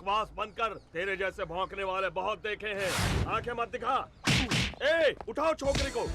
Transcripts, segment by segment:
बकवास बंद कर। तेरे जैसे भौंकने वाले बहुत देखे हैं। आंखें मत दिखा। ए, उठाओ छोकरी को।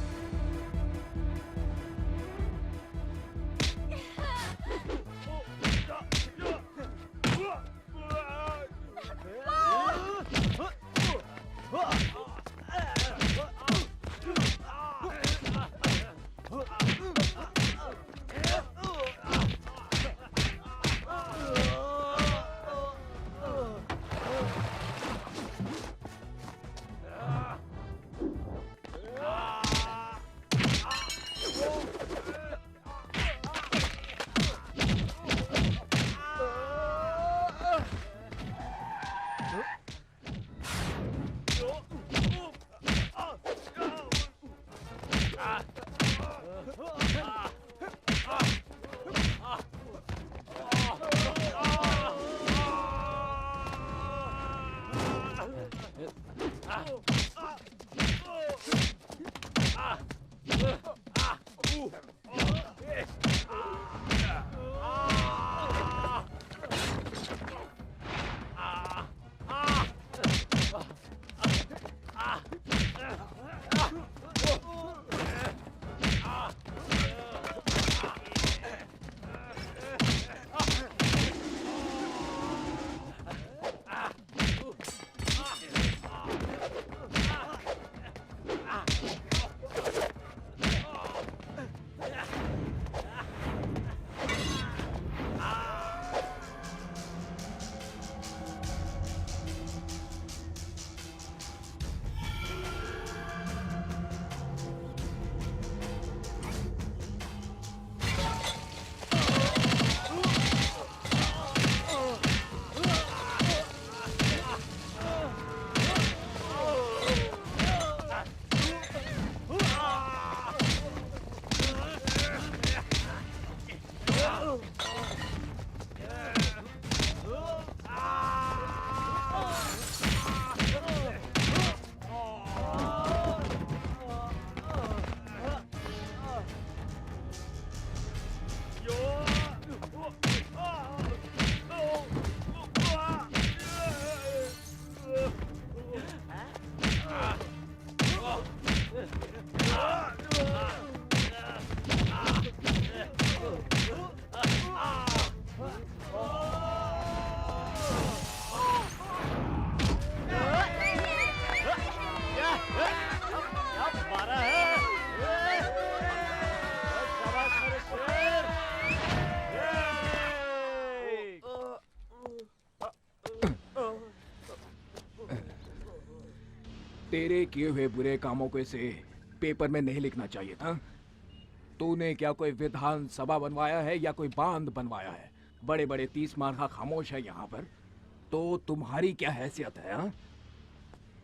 तेरे किए हुए बुरे कामों को इसे पेपर में नहीं लिखना चाहिए था। तूने क्या कोई विधान सभा बनवाया है या कोई बांध बनवाया है? बड़े बड़े 30 मार्का खामोश है यहाँ पर। तो तुम्हारी क्या हैसियत है? हा?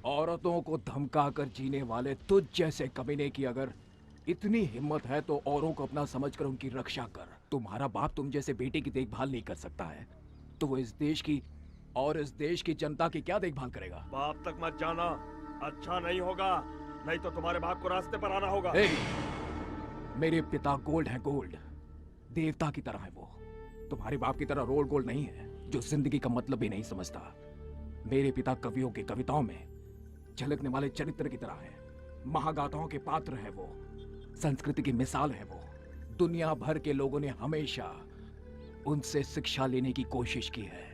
औरतों को धमका कर जीने वाले तुझ जैसे कमीने की अगर इतनी हिम्मत है तो औरों को अपना समझकर उनकी रक्षा कर। तुम्हारा बाप तुम जैसे बेटे की देखभाल नहीं कर सकता है तो वो इस देश की और इस देश की जनता की क्या देखभाल करेगा? बाप तक मत जाना, अच्छा नहीं होगा, नहीं तो तुम्हारे बाप को रास्ते पर आना होगा। मेरे पिता गोल्ड है, गोल्ड देवता की तरह है वो। तुम्हारे बाप की तरह रोल गोल्ड नहीं है जो जिंदगी का मतलब भी नहीं समझता। मेरे पिता कवियों की कविताओं में झलकने वाले चरित्र की तरह है, महागाथाओं के पात्र है वो, संस्कृति की मिसाल है वो। दुनिया भर के लोगों ने हमेशा उनसे शिक्षा लेने की कोशिश की है।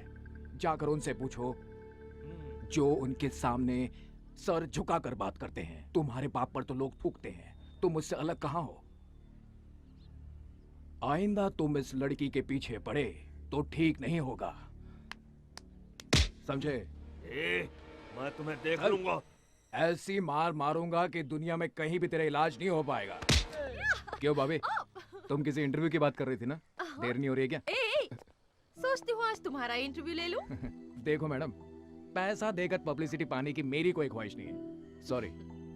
जाकर उनसे पूछो जो उनके सामने सर झुकाकर बात करते हैं। तुम्हारे बाप पर तो लोग थूकते हैं, तुम मुझसे अलग कहां हो? आइंदा तुम इस लड़की के पीछे पड़े तो ठीक नहीं होगा, समझे? मैं तुम्हें देख लूंगा। ऐसी मार मारूंगा कि दुनिया में कहीं भी तेरा इलाज नहीं हो पाएगा। क्यों भाभी, तुम किसी इंटरव्यू की बात कर रही थी ना? देर नहीं हो रही है क्या? सोचती हूँ आज तुम्हारा इंटरव्यू ले लूं। देखो मैडम, पैसा देकर पब्लिसिटी पाने की मेरी कोई ख्वाहिश नहीं है, सॉरी।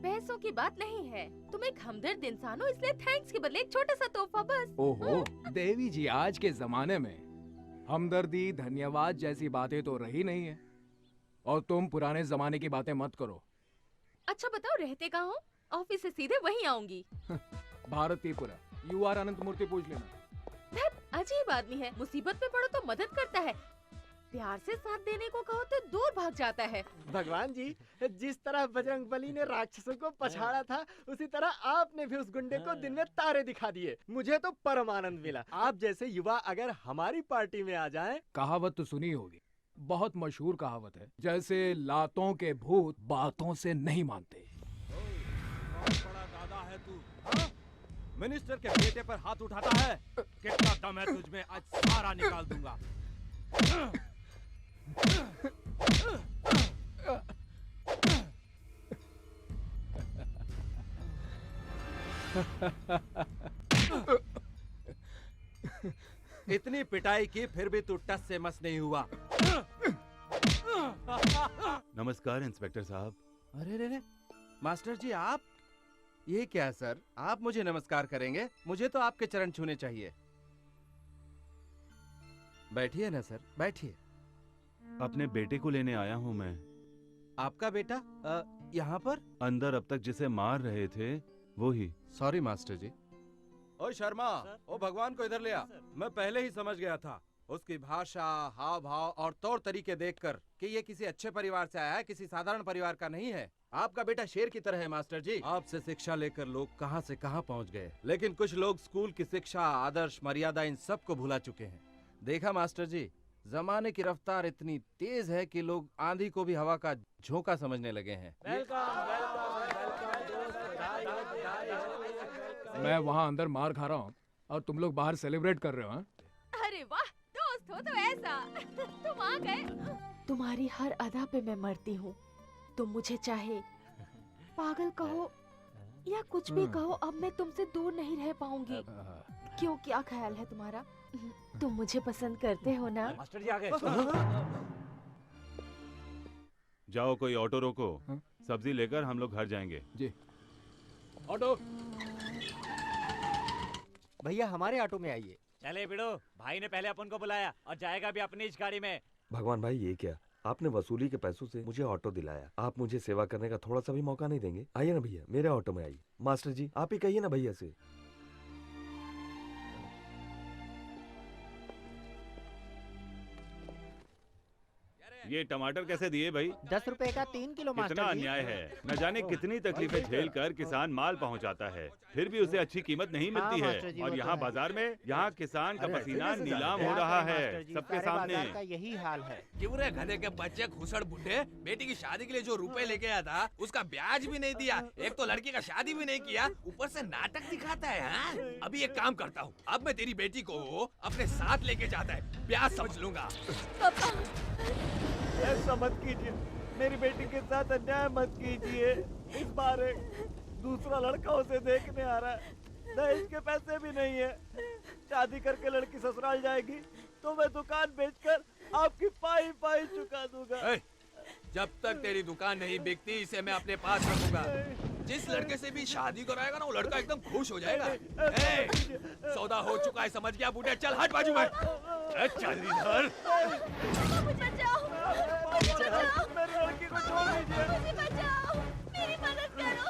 पैसों की बात नहीं है, तुम एक हमदर्द इंसान हो इसलिए थैंक्स के बदले एक छोटा सा तोहफा बस। ओहो देवी जी, आज के जमाने में हमदर्दी धन्यवाद जैसी बातें तो रही नहीं है, और तुम पुराने जमाने की बातें मत करो। अच्छा बताओ रहते कहाँ हो? ऑफिस से सीधे वहीं आऊंगी। भारतीपुरा, यू आर अनंत मूर्ति पूछ लेना। अजीब आदमी है, मुसीबत में पड़ो तो मदद करता है। प्यार से साथ देने को कहो तो दूर भाग जाता है। भगवान जी, जिस तरह बजरंगबली ने राक्षसों को पछाड़ा था, उसी तरह आपने भी उस गुंडे को दिन में तारे दिखा दिए। मुझे तो परम आनंद मिला। आप जैसे युवा अगर हमारी पार्टी में आ जाएं। कहावत तो सुनी होगी, बहुत मशहूर कहावत है, जैसे लातों के भूत बातों से नहीं मानते। बड़ा दादा है तू, हाँ? मिनिस्टर के बेटे पर हाथ उठाता है। कितना दम है तुझमें, आज सारा निकाल दूंगा। इतनी पिटाई की फिर भी तू टस से मस नहीं हुआ। नमस्कार इंस्पेक्टर साहब। अरे रे रे, मास्टर जी आप? ये क्या सर, आप मुझे नमस्कार करेंगे? मुझे तो आपके चरण छूने चाहिए। बैठिए ना सर, बैठिए। अपने बेटे को लेने आया हूँ मैं। आपका बेटा यहाँ पर? अंदर अब तक जिसे मार रहे थे वो ही। सॉरी मास्टर जी। ओ शर्मा, ओ भगवान को इधर ले आ। मैं पहले ही समझ गया था, उसकी भाषा, हाव भाव और तौर तरीके देखकर कि ये किसी अच्छे परिवार से आया है, किसी साधारण परिवार का नहीं है। आपका बेटा शेर की तरह है मास्टर जी। आपसे शिक्षा लेकर लोग कहां से कहां पहुंच गए, लेकिन कुछ लोग स्कूल की शिक्षा, आदर्श, मर्यादा इन सब को भुला चुके हैं। देखा मास्टर जी, जमाने की रफ्तार इतनी तेज है कि लोग आंधी को भी हवा का झोंका समझने लगे हैं। मैं वहाँ अंदर मार खा रहा हूँ और तुम लोग बाहर सेलिब्रेट कर रहे हो, हाँ? अरे वाह, दोस्त हो तो ऐसा। तुम आ गए। तुम्हारी हर अदा पे मैं मरती हूँ। तुम मुझे चाहे पागल कहो या कुछ भी कहो, अब मैं तुमसे दूर नहीं रह पाऊंगी। क्यों, क्या ख्याल है तुम्हारा? तुम मुझे पसंद करते हो ना? मास्टर जी आ गए। जाओ कोई ऑटो रोको, सब्जी लेकर हम लोग घर जाएंगे। जी। ऑटो। भैया हमारे ऑटो में आइए। चले बिड़ो, भाई ने पहले अपन को बुलाया और जाएगा भी अपनी इस गाड़ी में। भगवान भाई, ये क्या? आपने वसूली के पैसों से मुझे ऑटो दिलाया, आप मुझे सेवा करने का थोड़ा सा भी मौका नहीं देंगे? आइए ना भैया, मेरे ऑटो में आइए। मास्टर जी आप ही कहिए ना भैया से। ये टमाटर कैसे दिए भाई? 10 रुपए का 3 किलो कितना मास्टर जी। अन्याय है। न जाने कितनी तकलीफें झेल कर किसान माल पहुंचाता है, फिर भी उसे अच्छी कीमत नहीं मिलती मास्टर जी, है। और वो यहाँ तो है। बाजार में यहाँ किसान का पसीना नीलाम हो क्या रहा करें है मास्टर जी, सबके सारे सामने। बाजार का यही हाल है। क्यों रे गधे के बच्चे घुसड़ बुड्ढे, बेटी की शादी के लिए जो रुपए लेके आया था उसका ब्याज भी नहीं दिया। एक तो लड़की का शादी भी नहीं किया, ऊपर से नाटक दिखाता है। हाँ? अभी एक काम करता हूँ, अब मैं तेरी बेटी को अपने साथ लेके जाता है, ब्याज समझ लूंगा। ऐसा मत कीजिए, मेरी बेटी के साथ अन्याय मत कीजिए। इस बार एक दूसरा लड़का उसे देखने आ रहा है, दहेज के पैसे भी नहीं है। शादी करके लड़की ससुराल जाएगी तो मैं दुकान बेचकर आपकी पाई पाई चुका दूंगा। जब तक तेरी दुकान नहीं बिकती इसे मैं अपने पास रखूंगा। जिस लड़के से भी शादी कराएगा ना वो लड़का एकदम खुश हो जाएगा। सौदा हो चुका है, समझ गया बूढ़े? चल हट बाजू में। चल इधर। मुझे बचाओ, मुझे बचाओ, मेरी लड़की को छोड़ दीजिए। मुझे बचाओ, मेरी मदद करो।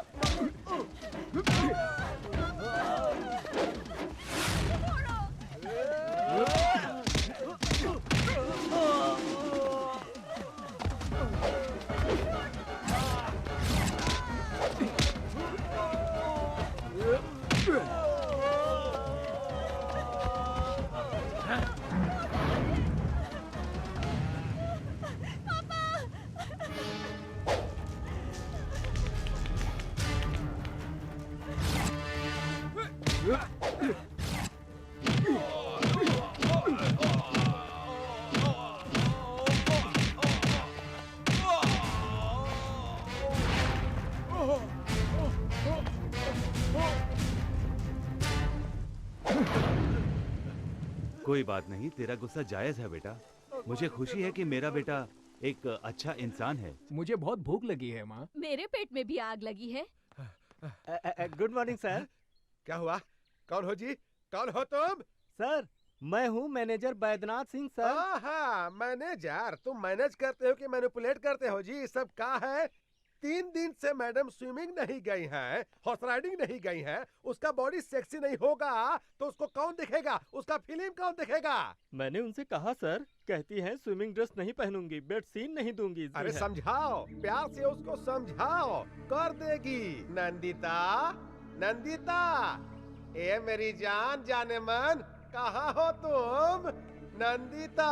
कोई बात नहीं, तेरा गुस्सा जायज है बेटा। मुझे खुशी है कि मेरा बेटा एक अच्छा इंसान है। मुझे बहुत भूख लगी है माँ। मेरे पेट में भी आग लगी है। Good morning sir. क्या हुआ? कौन हो जी? कौन हो तुम? सर मैं हूँ manager Baidyanath Singh sir. Manager? तुम मैनेज करते हो कि मैनिपुलेट करते हो जी? सब क्या है? 3 दिन से मैडम स्विमिंग नहीं गई हैं, हॉर्स राइडिंग नहीं गई हैं, उसका बॉडी सेक्सी नहीं होगा तो उसको कौन देखेगा, उसका फिल्म कौन देखेगा? मैंने उनसे कहा सर, कहती हैं स्विमिंग ड्रेस नहीं पहनूंगी, बेड सीन नहीं दूंगी। अरे समझाओ, प्यार से उसको समझाओ, कर देगी। नंदिता, नंदिता, ए मेरी जान जाने मन, कहाँ हो तुम? नंदिता।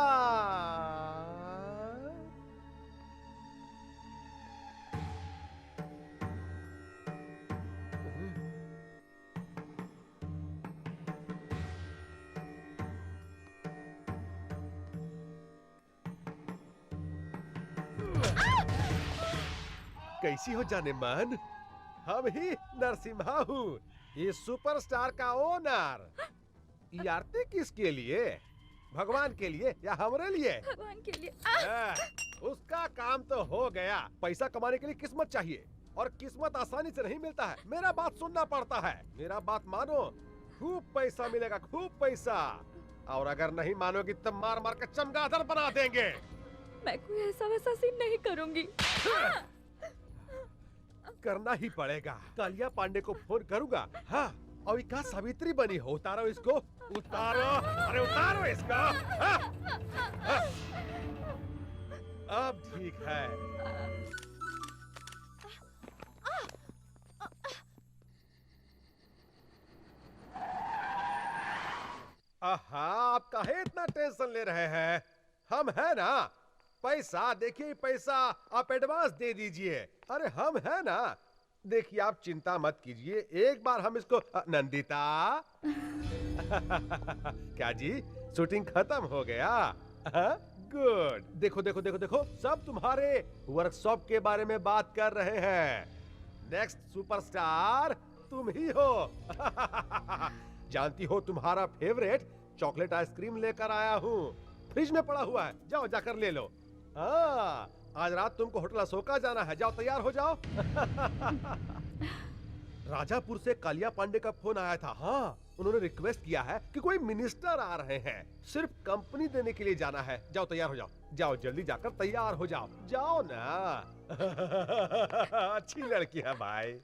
कैसी हो जाने मन? हम ही नरसिम्हा हूँ, ये सुपरस्टार का ओनर। ये आरती किसके लिए? भगवान के लिए या हमरे लिए? भगवान के लिए। उसका काम तो हो गया। पैसा कमाने के लिए किस्मत चाहिए, और किस्मत आसानी से नहीं मिलता है। मेरा बात सुनना पड़ता है। मेरा बात मानो, खूब पैसा मिलेगा, खूब पैसा। और अगर नहीं मानोगी तो मार मार के चमगादड़ बना देंगे। मैं कोई ऐसा वैसा सीन नहीं करूंगी। करना ही पड़ेगा। कालिया पांडे को फोन करूंगा। हाँ, और क्या सावित्री बनी हो? उतारो इसको, उतारो, अरे उतारो इसको। हाँ? हाँ? अब ठीक है। आहा, आप काहे इतना टेंशन ले रहे हैं? हम है ना। पैसा देखिए, पैसा आप एडवांस दे दीजिए। अरे हम है ना। देखिए, आप चिंता मत कीजिए, एक बार हम इसको नंदिता। क्या जी, शूटिंग खत्म हो गया? गुड। देखो देखो देखो देखो, सब तुम्हारे वर्कशॉप के बारे में बात कर रहे हैं। नेक्स्ट सुपरस्टार तुम ही हो। जानती हो, तुम्हारा फेवरेट चॉकलेट आइसक्रीम लेकर आया हूँ। फ्रिज में पड़ा हुआ है, जाओ जाकर ले लो। हाँ, आज रात तुमको होटल अशोका जाना है, जाओ तैयार हो जाओ। राजापुर से कालिया पांडे का फोन आया था। हाँ, उन्होंने रिक्वेस्ट किया है कि कोई मिनिस्टर आ रहे हैं, सिर्फ कंपनी देने के लिए जाना है। जाओ तैयार हो जाओ, जाओ जल्दी जाकर तैयार हो जाओ, जाओ ना। अच्छी लड़की है भाई।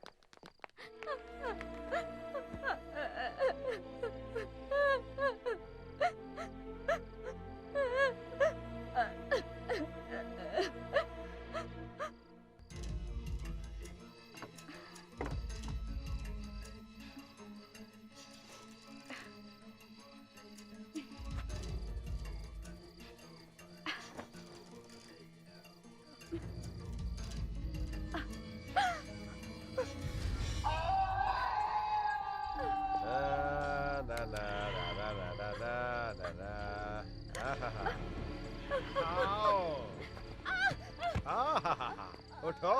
उठो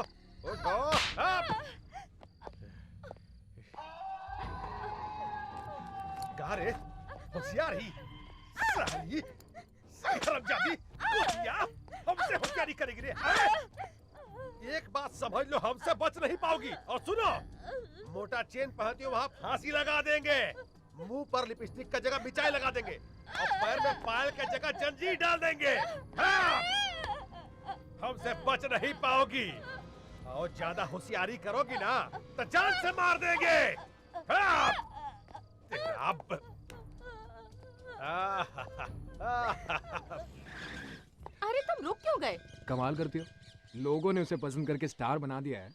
उठो। गारे होशियारी साली हरामजादी कुतिया, हमसे होशियारी करेगी रे। एक बात समझ लो, हमसे बच नहीं पाओगी। और सुनो, मोटा चेन पहनती हो वहाँ फांसी लगा देंगे, मुंह पर लिपस्टिक का जगह मिचाई लगा देंगे, और पैर में पायल की जगह जंजीर डाल देंगे। हाँ! हमसे बच नहीं पाओगी, और ज्यादा होशियारी करोगी ना तो जान से मार देंगे। हाँ! अब अरे तुम रुक क्यों गए? कमाल करती हो, लोगों ने उसे पसंद करके स्टार बना दिया है,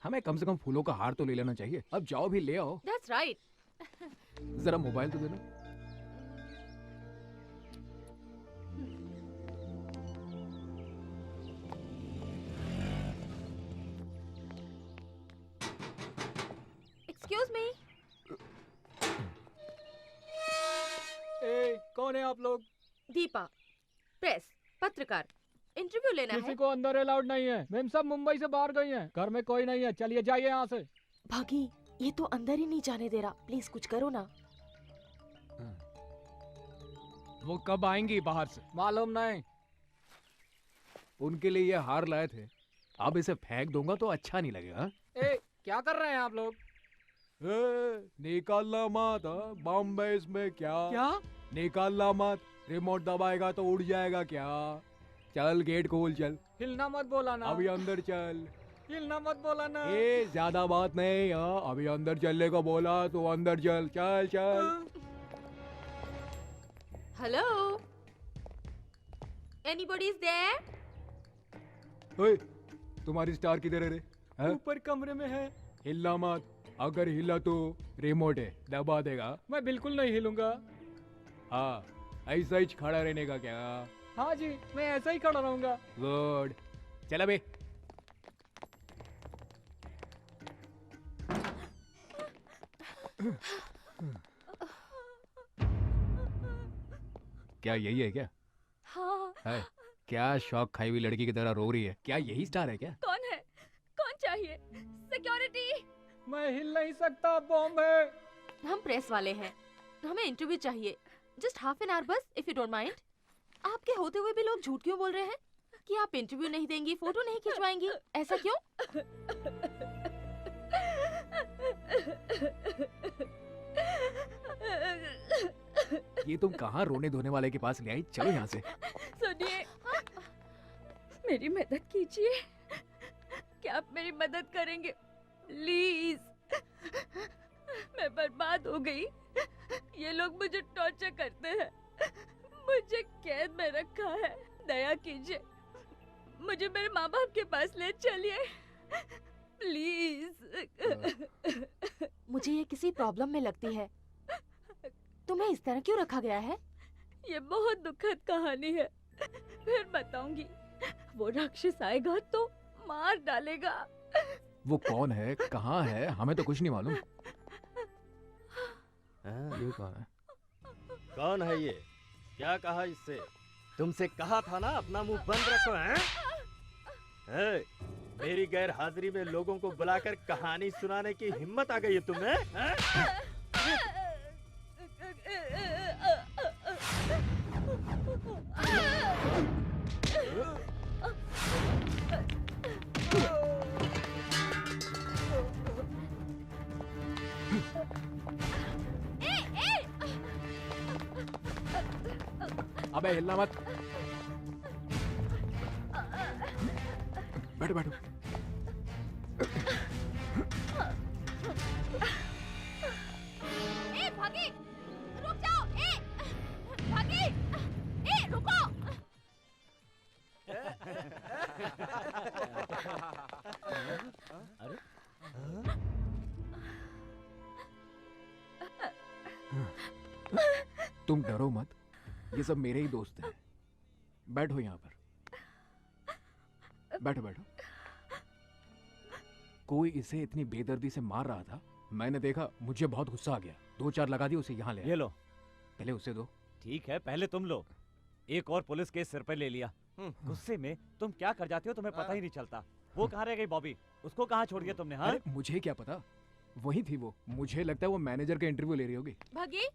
हमें कम से कम फूलों का हार तो ले लेना चाहिए। अब जाओ भी ले आओ। That's right. जरा मोबाइल तो देना। Excuse me. कौन है आप लोग? दीपा, प्रेस, पत्रकार, इंटरव्यू लेना किसी है। को अंदर अलाउड नहीं है। मैम सब मुंबई से बाहर गई हैं, घर में कोई नहीं है। चलिए जाइए यहाँ से। भागी, ये तो अंदर ही नहीं जाने दे रहा। प्लीज कुछ करो ना। वो कब आएंगी बाहर से? मालूम नहीं। उनके लिए ये हार लाए थे, अब इसे फेंक दूंगा तो अच्छा नहीं लगेगा। क्या कर रहे हैं आप लोग? निकालना मत। बॉम्बे इसमें क्या? निकालना मत, रिमोट दबाएगा तो उड़ जाएगा क्या? चल गेट खोल, चल। हिलना मत बोला ना। अभी अंदर चल। हिलना मत बोला ना। ए ज्यादा बात नहीं, हाँ अभी अंदर चलने को बोला तो अंदर चल, चल चल। Hello, anybody is there? ओए, तुम्हारी स्टार किधर है रे? हैं? ऊपर कमरे में है। हिलना मत, अगर हिला तो रिमोट है, दबा देगा। मैं बिल्कुल नहीं हिलूंगा। हाँ, ऐसा ही खड़ा रहने का क्या? हाँ जी, मैं ऐसा ही खड़ा रहूंगा। गुड, चल अबे। क्या यही है क्या? हाँ। है? क्या शौक खाई हुई लड़की की तरह रो रही है? क्या यही स्टार है क्या? कौन है? कौन चाहिए? सिक्योरिटी। मैं हिल नहीं सकता, बॉम्ब है। हम प्रेस वाले हैं, हमें इंटरव्यू चाहिए। जस्ट हाफ एन आवर बस, इफ यू डोंट माइंड। आपके होते हुए भी लोग झूठ क्यों बोल रहे हैं कि आप इंटरव्यू नहीं देंगी, फोटो नहीं खिंचवाएंगी? ऐसा क्यों? ये तुम कहाँ रोने धोने वाले के पास ले आई? चलो यहाँ से। सुनिए, मेरी मदद कीजिए। क्या आप मेरी मदद करेंगे प्लीज? मैं बर्बाद हो गई। ये लोग मुझे टॉर्चर करते हैं, मुझे कैद में रखा है। दया कीजिए, मुझे मेरे माँ बाप के पास ले चलिए प्लीज। मुझे ये किसी प्रॉब्लम में लगती है। तुम्हें इस तरह क्यों रखा गया है? ये बहुत दुखद कहानी है, फिर बताऊंगी। वो राक्षस आएगा तो मार डालेगा। वो कौन है, कहाँ है? हमें तो कुछ नहीं मालूम। ये कौन है? कौन है ये? क्या कहा इससे? तुमसे कहा था ना अपना मुंह बंद रखो। हैं? मेरी गैर हाजिरी में लोगों को बुलाकर कहानी सुनाने की हिम्मत आ गई है तुम्हें? अबे हिलना मत। बैठो बैठो। ए भागी, रुक जाओ। ए भागी, ए रुको। अरे तुम डरो मत, ये सब मेरे ही दोस्त हैं। बैठो यहाँ पर, बैठो बैठो। कोई इसे इतनी बेदर्दी से मार रहा था, मैंने देखा, मुझे बहुत गुस्सा आ गया। 2-4 लगा दी, उसे यहाँ ले आया। ये लो। पहले उसे दो। ठीक है, पहले तुम लो। एक और पुलिस केस सिर पे ले लिया। गुस्से में तुम क्या कर जाते हो तुम्हें पता ही नहीं चलता। वो कहाँ रह गई बॉबी? उसको कहाँ छोड़ दिया तुमने? हाँ, अरे मुझे क्या पता, वही थी वो। मुझे लगता है वो मैनेजर का इंटरव्यू ले रही होगी। भागी,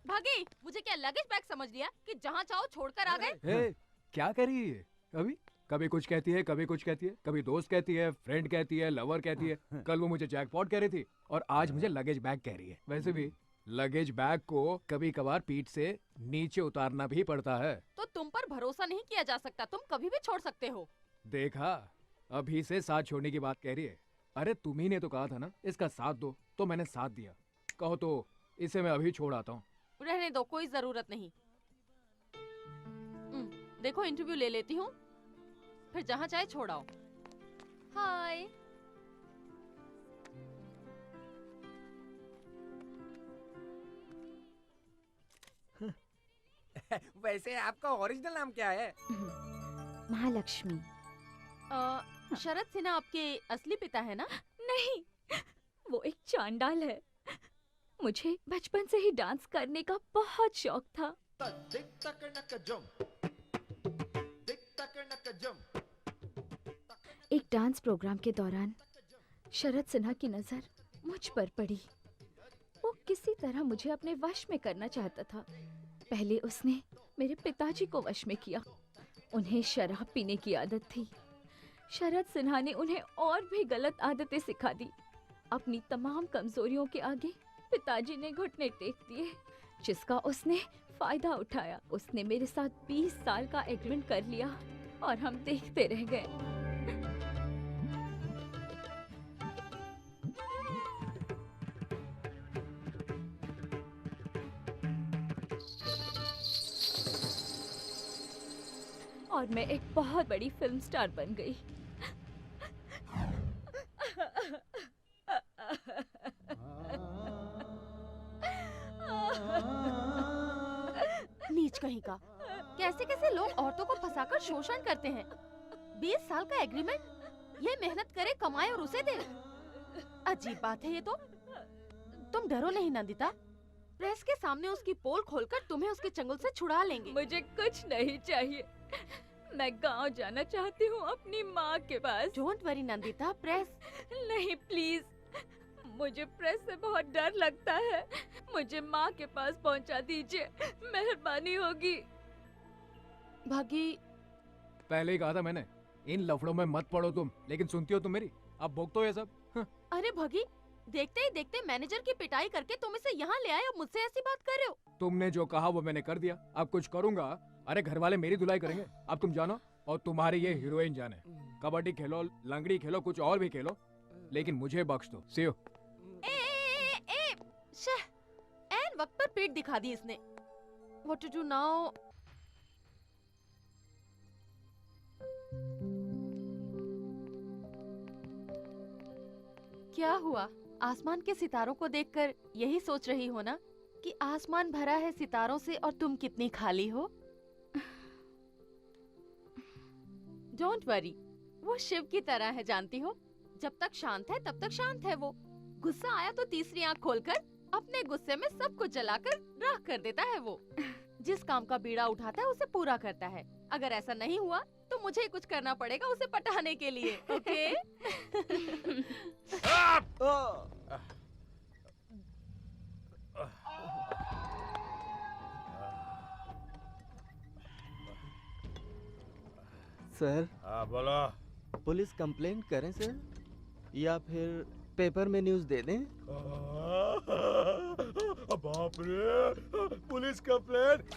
भागी, मुझे क्या लगेज बैग समझ लिया कि जहाँ चाहो छोड़कर आ गए? ए, क्या कर रही है अभी? कभी कुछ कहती है, कभी कुछ कहती है, कभी दोस्त कहती है, फ्रेंड कहती है, लवर कहती है। कल वो मुझे जैकपॉट कह रही थी और आज मुझे लगेज बैग कह रही है। वैसे भी लगेज बैग को कभी कभार पीठ से नीचे उतारना भी पड़ता है। तो तुम पर भरोसा नहीं किया जा सकता, तुम कभी भी छोड़ सकते हो। देखा, अभी से साथ छोड़ने की बात कह रही है। अरे तुम ही ने तो कहा था ना इसका साथ दो, तो मैंने साथ दिया। कहो तो इसे मैं अभी छोड़ आता हूँ। रहने दो, कोई जरूरत नहीं। देखो इंटरव्यू ले लेती हूँ, फिर जहाँ चाहे छोड़ आओ। हाय। वैसे आपका ओरिजिनल नाम क्या है? महालक्ष्मी। शरद सिन्हा आपके असली पिता है ना? नहीं, वो एक चांडाल है। मुझे बचपन से ही डांस करने का बहुत शौक था। एक डांस प्रोग्राम के दौरान शरद सिन्हा की नजर मुझ पर पड़ी। वो किसी तरह मुझे अपने वश में करना चाहता था। पहले उसने मेरे पिताजी को वश में किया। उन्हें शराब पीने की आदत थी। शरद सिन्हा ने उन्हें और भी गलत आदतें सिखा दी। अपनी तमाम कमजोरियों के आगे पिताजी ने घुटने टेक दिए, जिसका उसने फायदा उठाया। उसने मेरे साथ 20 साल का एग्रीमेंट कर लिया और हम देखते रह गए। और मैं एक बहुत बड़ी फिल्म स्टार बन गई। नीच कहीं का, कैसे कैसे लोग औरतों को फंसाकर शोषण करते हैं। 20 साल का एग्रीमेंट, ये मेहनत करे, कमाए और उसे दे। अजीब बात है ये तो। तुम डरो नहीं नंदिता, प्रेस के सामने उसकी पोल खोलकर तुम्हें उसके चंगुल से छुड़ा लेंगे। मुझे कुछ नहीं चाहिए, मैं गांव जाना चाहती हूँ अपनी माँ के पास। डोंट वरी नंदिता, प्रेस नहीं प्लीज, मुझे प्रेस से बहुत डर लगता है। मुझे माँ के पास पहुँचा दीजिए, मेहरबानी होगी। भागी, पहले ही कहा था मैंने, इन लफड़ों में मत पड़ो तुम, लेकिन सुनती हो तुम मेरी? अब भोगतो ये सब। अरे भागी, देखते ही देखते मैनेजर की पिटाई करके तुम इसे यहाँ ले आए और मुझसे ऐसी बात कर रहे हो। तुमने जो कहा वो मैंने कर दिया, अब कुछ करूंगा। अरे घर वाले मेरी धुलाई करेंगे, अब तुम जानो और तुम्हारी ये हीरोइन जाने। कबड्डी खेलो, लंगड़ी खेलो, कुछ और भी खेलो, लेकिन मुझे बख्श दो। सी यू। एन वक्त पर पीठ दिखा दी इसने। What to do now? क्या हुआ? आसमान के सितारों को देखकर यही सोच रही हो ना कि आसमान भरा है सितारों से और तुम कितनी खाली हो? डोंट वरी, वो शिव की तरह है, जानती हो। जब तक शांत है तब तक शांत है वो। गुस्सा आया तो तीसरी आंख खोलकर अपने गुस्से में सब कुछ जलाकर राख कर देता है वो। जिस काम का बीड़ा उठाता है उसे पूरा करता है। अगर ऐसा नहीं हुआ तो मुझे ही कुछ करना पड़ेगा उसे पटाने के लिए। ओके? सर, हाँ बोलो। पुलिस कंप्लेंट करें सर, या फिर पेपर में न्यूज़ दे दें? बाप रे, पुलिस कंप्लेंट।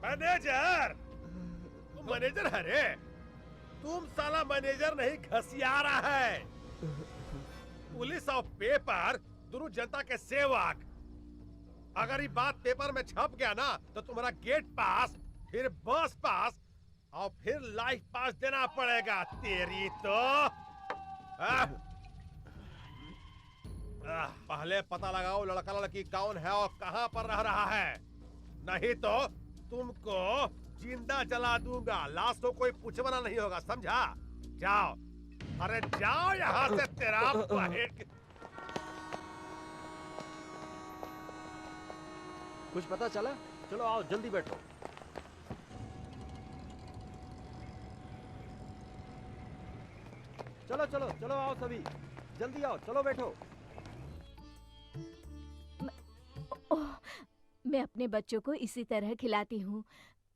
मैनेजर, तुम मैनेजर है रे? तुम साला मैनेजर नहीं, घसियारा है। पुलिस और पेपर दोनों जनता के सेवक। अगर ये बात पेपर में छप गया ना तो तुम्हारा गेट पास, फिर बस पास और फिर लाइफ पास देना पड़ेगा। तेरी तो पहले पता लगाओ लड़का लड़की कौन है और कहां पर रह रहा है, नहीं तो तुमको जिंदा जला दूंगा। लाश को कोई पूछवाना नहीं होगा, समझा? जाओ, अरे जाओ यहाँ से। तेरा कुछ पता चला? चलो आओ, जल्दी बैठो। चलो चलो चलो, आओ सभी, जल्दी आओ, चलो बैठो। मैं अपने बच्चों को इसी तरह खिलाती हूँ,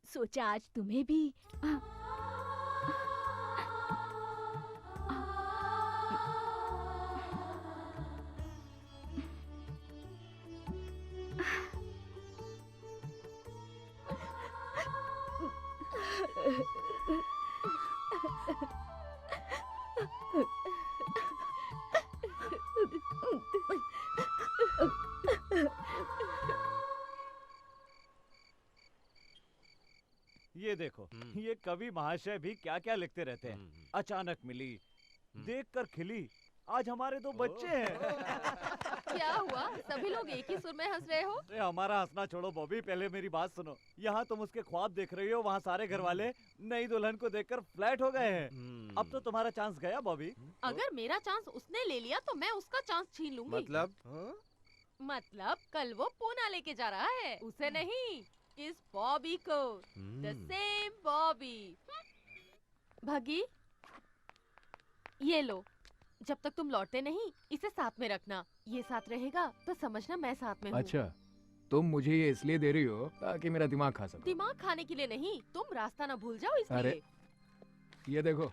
सोचा आज तुम्हें भी। ये देखो, ये कवि महाशय भी क्या क्या लिखते रहते हैं। अचानक मिली, देखकर खिली, आज हमारे दो बच्चे हैं। क्या हुआ? सभी लोग एक ही सुर में हंस रहे हो? अरे हमारा हंसना छोड़ो बॉबी, पहले मेरी बात सुनो। यहाँ तुम उसके ख्वाब देख रही हो, वहाँ सारे घर वाले नई दुल्हन को देखकर फ्लैट हो गए हैं। अब तो तुम्हारा चांस गया बॉबी। अगर मेरा चांस उसने ले लिया तो मैं उसका चांस छीन लूंगी। मतलब कल वो पूना लेके जा रहा है, उसे नहीं, इस बॉबी को। The same Bobby. भागी, ये लो, जब तक तुम लौटते नहीं इसे साथ में रखना। ये साथ रहेगा तो समझना मैं साथ में हूँ। अच्छा, तुम मुझे ये इसलिए दे रही हो ताकि मेरा दिमाग खा सको? दिमाग खाने के लिए नहीं, तुम रास्ता ना भूल जाओ इसलिए। अरे ये देखो,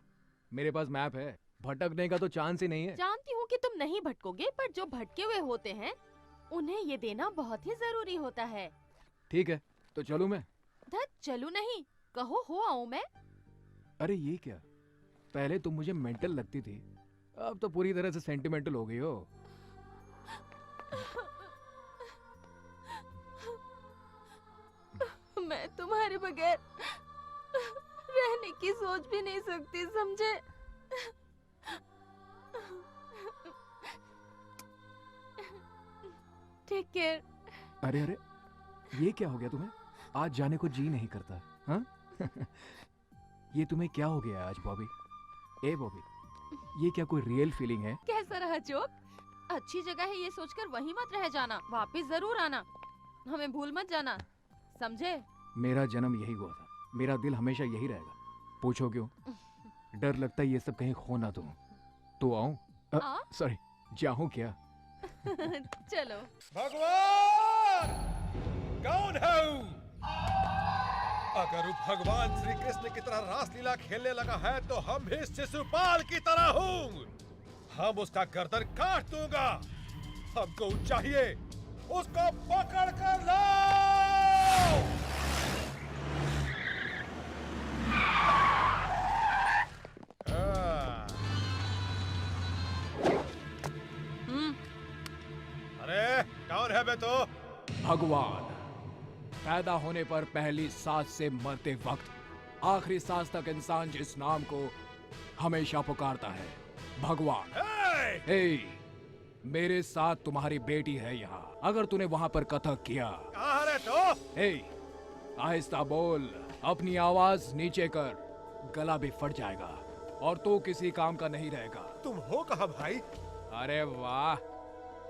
मेरे पास मैप है, भटकने का तो चांस ही नहीं है। जानती हूँ कि तुम नहीं भटकोगे, पर जो भटके हुए होते हैं उन्हें ये देना बहुत ही जरूरी होता है। ठीक है, तो चलूं मैं? धत, चलूं नहीं, कहो हो आऊं मैं। अरे ये क्या, पहले तुम मुझे मेंटल लगती थी, अब तो पूरी तरह से सेंटिमेंटल हो गई हो। मैं तुम्हारे बगैर रहने की सोच भी नहीं सकती, समझे? Take care. अरे अरे, ये क्या हो गया तुम्हें? आज जाने को जी नहीं करता, हाँ? ये तुम्हें क्या हो गया आज बॉबी? ए बॉबी, ये क्या कोई रियल फीलिंग है? कैसा रहा जोक? अच्छी जगह है ये सोचकर वहीं मत रह जाना, वापस जरूर आना, हमें भूल मत जाना, समझे? मेरा जन्म यही हुआ था, मेरा दिल हमेशा यही रहेगा। पूछो क्यों? डर लगता है ये सब कहीं खो ना दूं। तो आऊं? सॉरी, जाऊं क्या? चलो। भगवान कौन है? अगर वो भगवान श्री कृष्ण की तरह रासलीला खेलने लगा है तो हम भी शिशुपाल की तरह हूँ। हम उसका गर्दन काट दूंगा। हमको चाहिए, उसको पकड़ कर लाओ। अरे कौन है बे तो? भगवान। पैदा होने पर पहली सांस से मरते वक्त आखिरी सांस तक इंसान जिस नाम को हमेशा पुकारता है, भगवान। हे, मेरे साथ तुम्हारी बेटी है यहाँ। अगर तूने वहाँ पर कथक किया, कहाँ रे तो? हे, आहिस्ता बोल, अपनी आवाज नीचे कर, गला भी फट जाएगा और तू किसी काम का नहीं रहेगा। तुम हो कहाँ भाई? अरे वाह,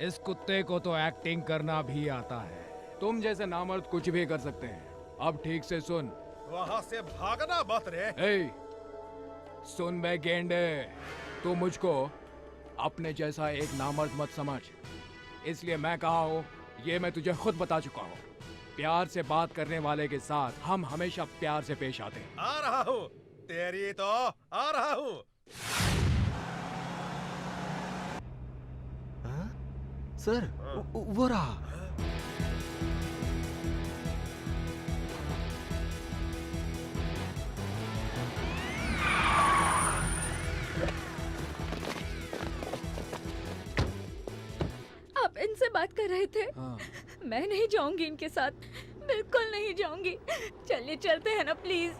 इस कुत्ते को तो एक्टिंग करना भी आता है। तुम जैसे नामर्द कुछ भी कर सकते हैं। अब ठीक से सुन। वहाँ से भागना मत रे। ए, सुन बे गेंडे, तू मुझको अपने जैसा एक नामर्द मत समझ। इसलिए मैं कहा हूँ, ये मैं तुझे खुद बता चुका हूँ। प्यार से बात करने वाले के साथ हम हमेशा प्यार से पेश आते हैं। आ रहा हूँ, तेरी तो आ रहा हूँ। सर, वो रहा। आप इनसे बात कर रहे थे? मैं नहीं जाऊंगी इनके साथ, बिल्कुल नहीं जाऊंगी। चलिए चलते हैं ना प्लीज।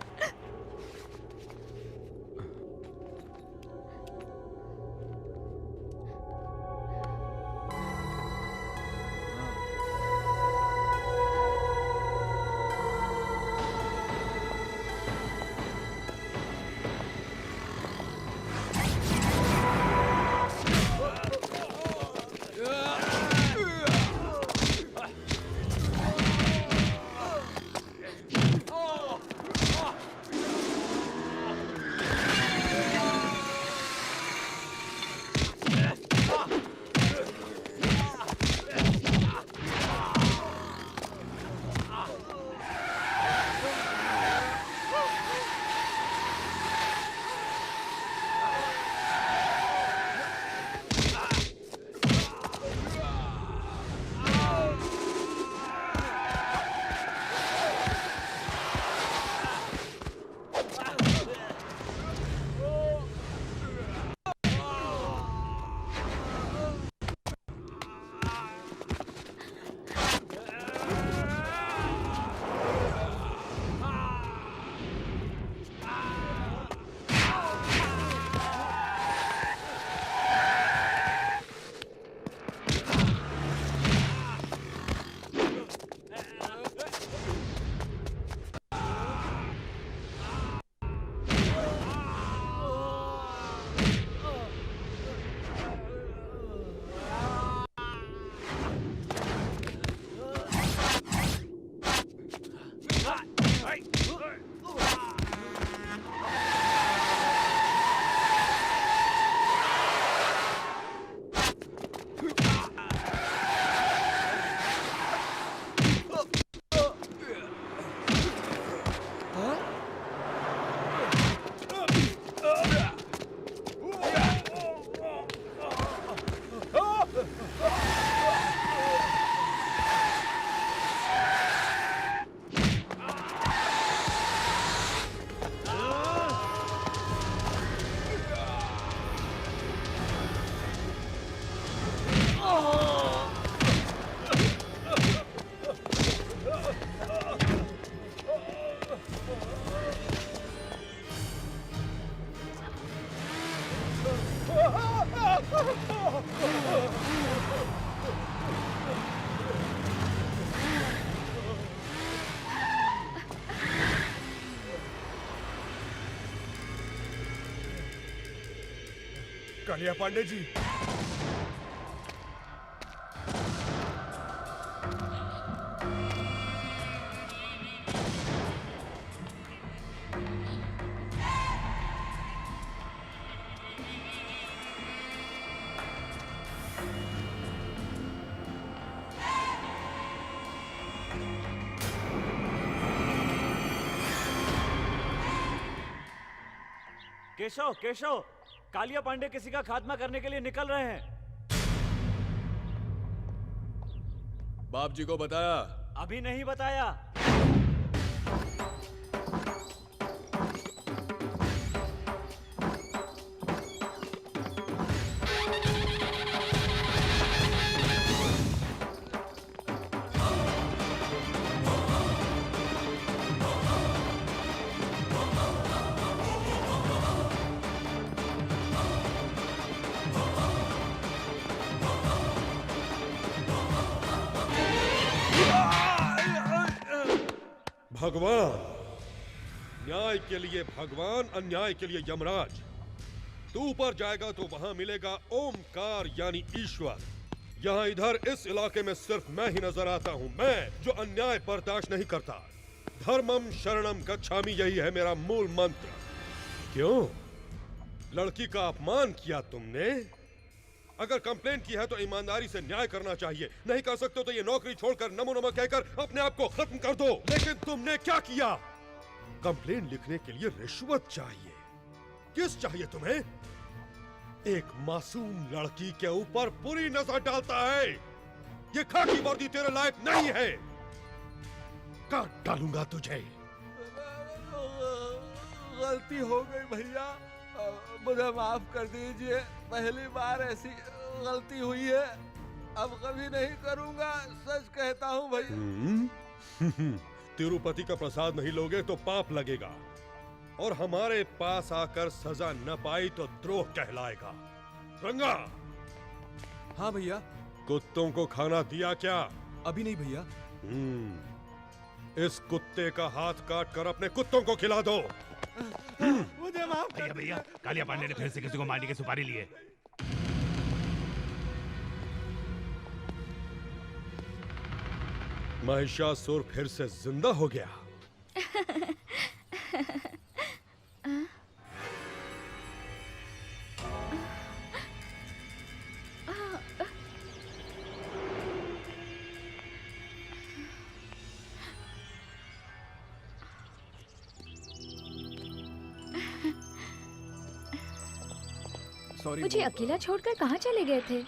कालिया पांडे जी, केशव केशव, कालिया पांडे किसी का खात्मा करने के लिए निकल रहे हैं। बाप जी को बताया? अभी नहीं बताया। भगवान, न्याय के लिए भगवान, अन्याय के लिए यमराज। तू ऊपर जाएगा तो वहां मिलेगा ओमकार यानी ईश्वर। यहाँ इधर इस इलाके में सिर्फ मैं ही नजर आता हूँ, मैं जो अन्याय बर्दाश्त नहीं करता। धर्मम शरणम गच्छामि, यही है मेरा मूल मंत्र। क्यों? लड़की का अपमान किया तुमने? अगर कंप्लेंट की है तो ईमानदारी से न्याय करना चाहिए। नहीं कर सकते तो ये नौकरी छोड़कर नमो नमः कहकर अपने आप को खत्म कर दो। लेकिन तुमने क्या किया? कंप्लेंट लिखने के लिए रिश्वत चाहिए। किस चाहिए तुम्हें? एक मासूम लड़की के ऊपर बुरी नजर डालता है। ये खाकी वर्दी तेरे लायक नहीं है। काट डालूंगा तुझे। गलती हो गई भैया, मुझे माफ कर दीजिए। पहली बार ऐसी गलती हुई है, अब कभी नहीं करूंगा, सच कहता हूँ भैया। तिरुपति का प्रसाद नहीं लोगे तो पाप लगेगा, और हमारे पास आकर सजा न पाई तो द्रोह कहलाएगा। रंगा। हाँ भैया। कुत्तों को खाना दिया क्या? अभी नहीं भैया। इस कुत्ते का हाथ काट कर अपने कुत्तों को खिला दो। मुझे माफ कर। भैया, कालिया पांडे ने फिर से किसी को मारने की सुपारी ली है। महिषासुर फिर से जिंदा हो गया। मुझे अकेला छोड़कर कहाँ चले गए थे?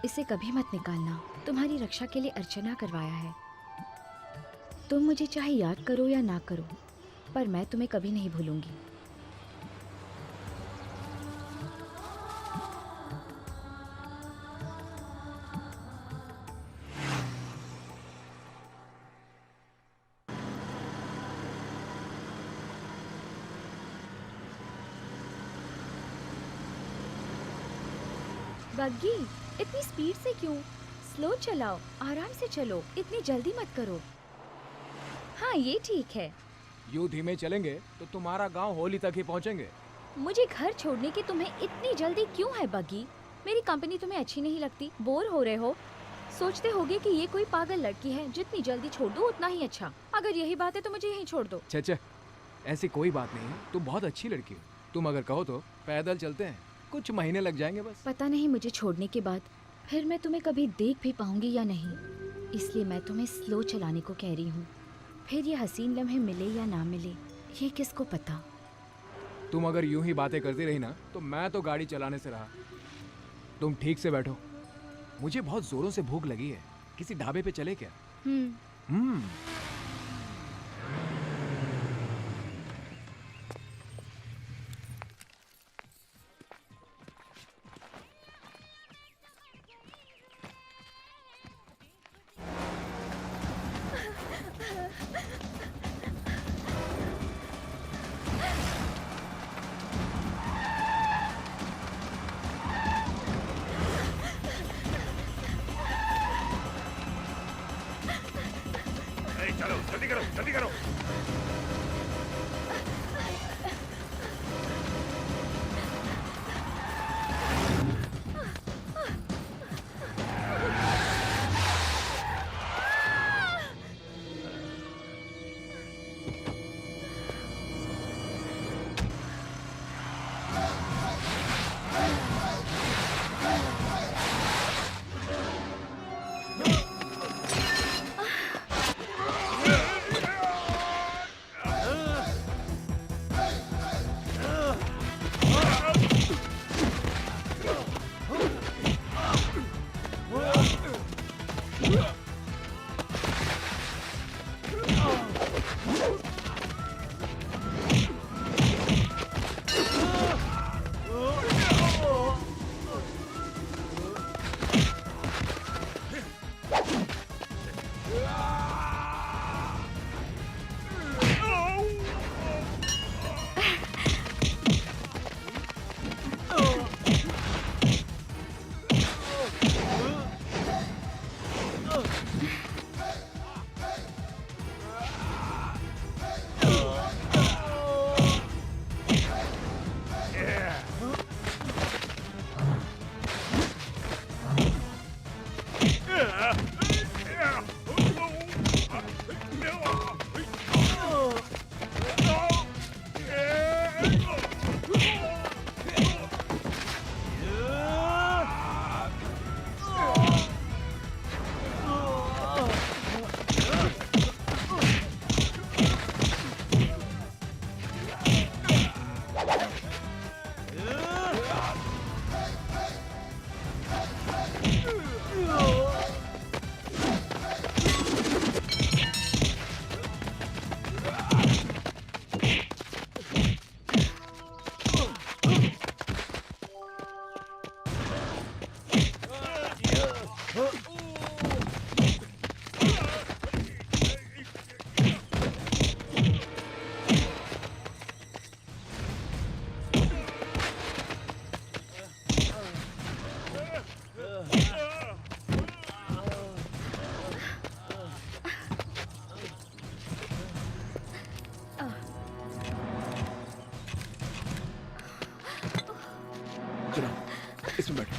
इसे कभी मत निकालना। तुम्हारी रक्षा के लिए अर्चना करवाया है। तुम मुझे चाहे याद करो या ना करो, पर मैं तुम्हें कभी नहीं भूलूंगी। बग्गी, इतनी स्पीड से क्यों? स्लो चलाओ, आराम से चलो, इतनी जल्दी मत करो। हाँ, ये ठीक है। यूं धीमे चलेंगे तो तुम्हारा गांव होली तक ही पहुंचेंगे। मुझे घर छोड़ने की तुम्हें इतनी जल्दी क्यों है बग्गी? मेरी कंपनी तुम्हें अच्छी नहीं लगती? बोर हो रहे हो? सोचते होगे कि ये कोई पागल लड़की है, जितनी जल्दी छोड़ दो उतना ही अच्छा। अगर यही बात है तो मुझे यहीं छोड़ दो। छे, ऐसी कोई बात नहीं है। तुम बहुत अच्छी लड़की हो। तुम अगर कहो तो पैदल चलते हैं, कुछ महीने लग जाएंगे बस। पता नहीं मुझे छोड़ने के बाद फिर मैं तुम्हें कभी देख भी पाऊंगी या नहीं, इसलिए मैं तुम्हें स्लो चलाने को कह रही हूँ। फिर ये हसीन लम्हे मिले या ना मिले, ये किसको पता। तुम अगर यूं ही बातें करती रही ना तो मैं तो गाड़ी चलाने से रहा। तुम ठीक से बैठो, मुझे बहुत जोरों से भूख लगी है। किसी ढाबे पे चले क्या? जल्दी करो। इसमें बैठो।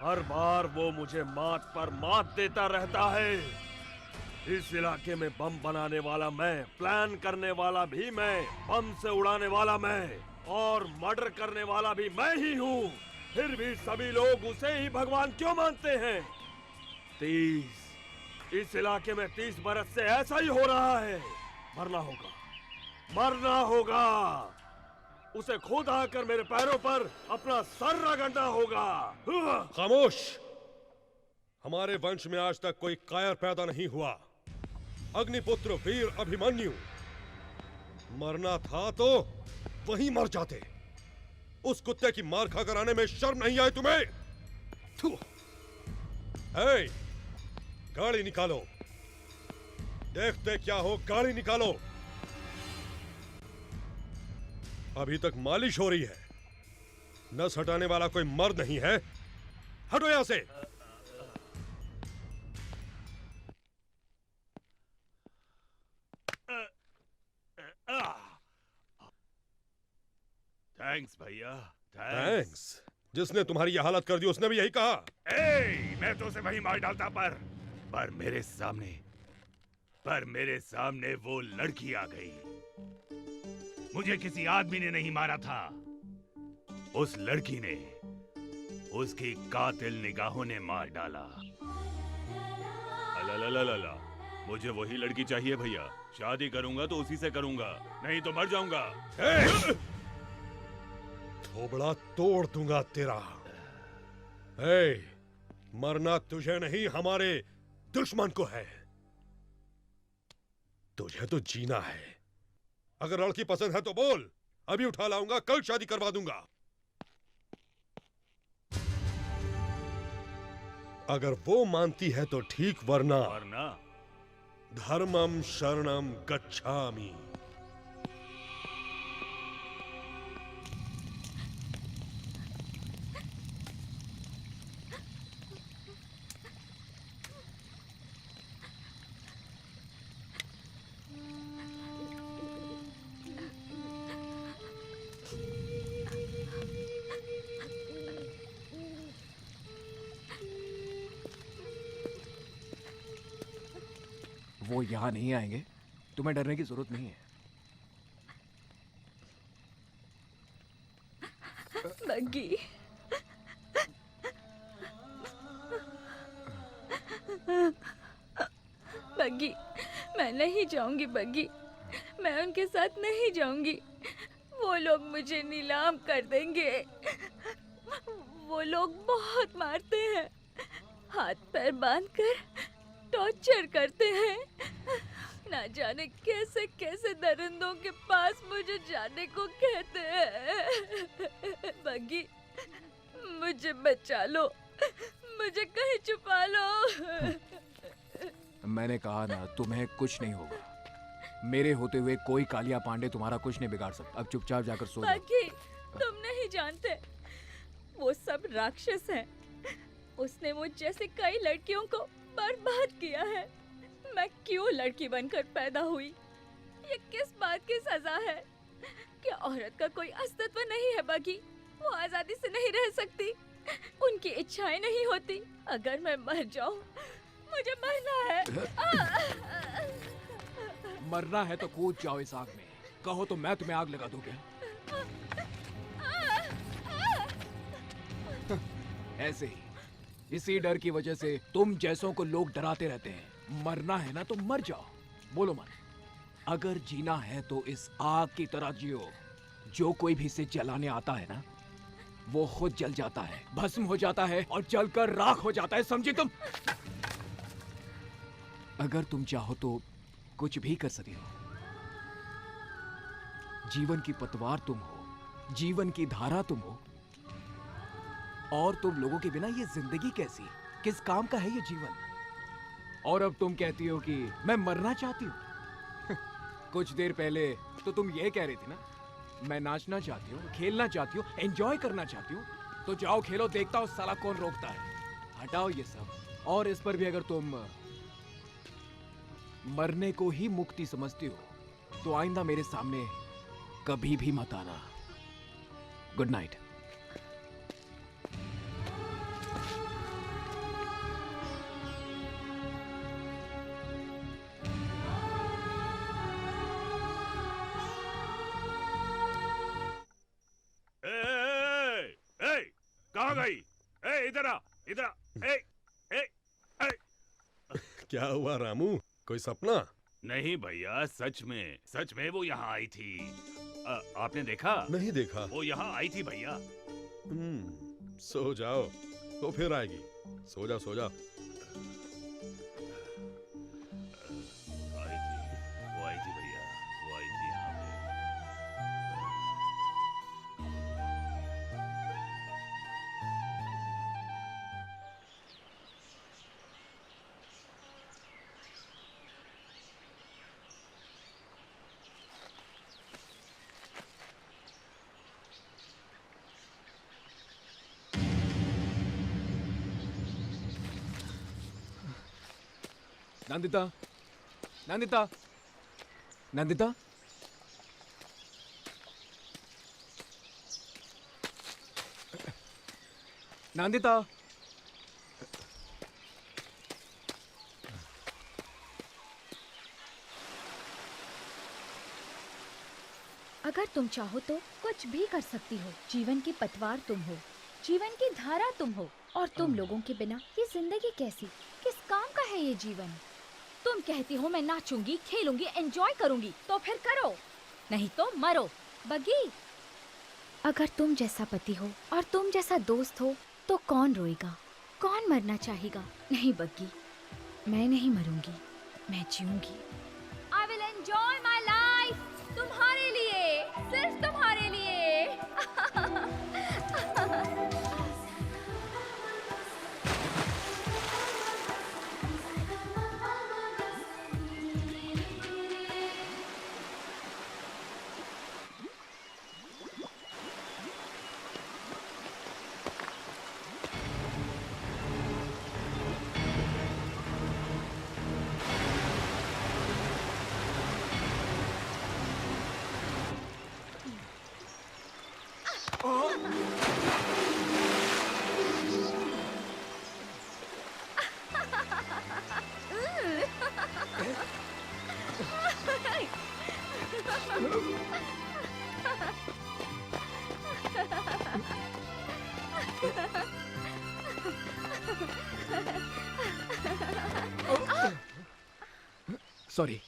हर बार वो मुझे मात पर मात देता रहता है। इस इलाके में बम बनाने वाला मैं, प्लान करने वाला भी मैं, बम से उड़ाने वाला मैं और मर्डर करने वाला भी मैं ही हूँ। फिर भी सभी लोग उसे ही भगवान क्यों मानते हैं? 30 इस इलाके में 30 बरस से ऐसा ही हो रहा है। मरना होगा, मरना होगा। उसे खुद आकर मेरे पैरों पर अपना सर रगड़ना होगा। खामोश! हमारे वंश में आज तक कोई कायर पैदा नहीं हुआ। अग्निपुत्र वीर अभिमन्यु, मरना था तो वहीं मर जाते। उस कुत्ते की मार खाकर आने में शर्म नहीं आई तुम्हें? हे, गाड़ी निकालो। देखते क्या हो, गाड़ी निकालो। अभी तक मालिश हो रही है। नस हटाने वाला कोई मर्द नहीं है। हटो यहां से। थैंक्स भैया, थैंक्स। जिसने तुम्हारी यह हालत कर दी उसने भी यही कहा। मैं तो उसे वही मार डालता पर मेरे सामने वो लड़की आ गई। मुझे किसी आदमी ने नहीं मारा था, उस लड़की ने, उसकी कातिल निगाहों ने मार डाला। अला, मुझे वही लड़की चाहिए भैया। शादी करूंगा तो उसी से करूंगा, नहीं तो मर जाऊंगा। थोबड़ा तोड़ दूंगा तेरा। मरना तुझे नहीं, हमारे दुश्मन को है। तुझे तो जीना है। अगर लड़की पसंद है तो बोल, अभी उठा लाऊंगा, कल शादी करवा दूंगा। अगर वो मानती है तो ठीक, वरना धर्मम शरणम गच्छामि। वो यहाँ नहीं आएंगे। तुम्हें डरने की जरूरत नहीं है। बग्गी, बग्गी, मैं नहीं जाऊंगी बग्गी, मैं उनके साथ नहीं जाऊंगी। वो लोग मुझे नीलाम कर देंगे। वो लोग बहुत मारते हैं, हाथ पैर बांधकर टॉर्चर करते हैं। ना जाने कैसे कैसे दरिंदों के पास मुझे जाने को कहते हैं। बग्गी, मुझे बचा लो, मुझे कहीं छुपा लो। मैंने कहा ना, तुम्हें कुछ नहीं होगा। मेरे होते हुए कोई कालिया पांडे तुम्हारा कुछ नहीं बिगाड़ सकता। अब चुपचाप जाकर सो जाओ। बग्गी, तुम नहीं जानते, वो सब राक्षस हैं। उसने मुझ जैसे कई लड़कियों को बर्बाद किया है। मैं क्यों लड़की बनकर पैदा हुई? ये किस बात की सजा है? क्या औरत का कोई अस्तित्व नहीं है बग्गी? वो आजादी से नहीं रह सकती, उनकी इच्छाएं नहीं होती। अगर मैं मर जाऊं, मुझे मरना है। मरना है तो कूद जाओ इस आग में। कहो तो मैं तुम्हें आग लगा दूं क्या? ऐसे ही, इसी डर की वजह से तुम जैसों को लोग डराते रहते हैं। मरना है ना तो मर जाओ। बोलो मत। अगर जीना है तो इस आग की तरह जियो। जो कोई भी इसे जलाने आता है ना, वो खुद जल जाता है, भस्म हो जाता है और जलकर राख हो जाता है। समझे तुम? अगर तुम चाहो तो कुछ भी कर सकते हो। जीवन की पतवार तुम हो, जीवन की धारा तुम हो। और तुम लोगों के बिना ये जिंदगी कैसी, किस काम का है ये जीवन? और अब तुम कहती हो कि मैं मरना चाहती हूँ। कुछ देर पहले तो तुम ये कह रही थी ना, मैं नाचना चाहती हूँ, खेलना चाहती हूँ, एंजॉय करना चाहती हूँ। तो जाओ खेलो, देखता हूँ साला कौन रोकता है। हटाओ ये सब। और इस पर भी अगर तुम मरने को ही मुक्ति समझती हो तो आइंदा मेरे सामने कभी भी मत आना। Good night. कहाँ गई? इधर आ, इधर आ। क्या हुआ रामू, कोई सपना? नहीं भैया, सच में वो यहाँ आई थी। आपने देखा? नहीं देखा। वो यहाँ आई थी भैया। सो जाओ, तो फिर आएगी। सो जा सो जा। वो आई थी भैया, वो आई थी यहाँ पे। नंदिता, नंदिता, नंदिता। नंदिता। अगर तुम चाहो तो कुछ भी कर सकती हो। जीवन की पतवार तुम हो, जीवन की धारा तुम हो। और तुम लोगों के बिना ये जिंदगी कैसी, किस काम का है ये जीवन? तुम कहती हो मैं नाचूंगी, खेलूंगी, एंजॉय करूंगी, तो फिर करो, नहीं तो मरो। बग्गी, अगर तुम जैसा पति हो और तुम जैसा दोस्त हो तो कौन रोएगा, कौन मरना चाहेगा? नहीं बग्गी, मैं नहीं मरूंगी, मैं जीऊंगी। I will enjoy my life, तुम्हारे लिए, सिर्फ तुम्हारे लिए। सॉरी।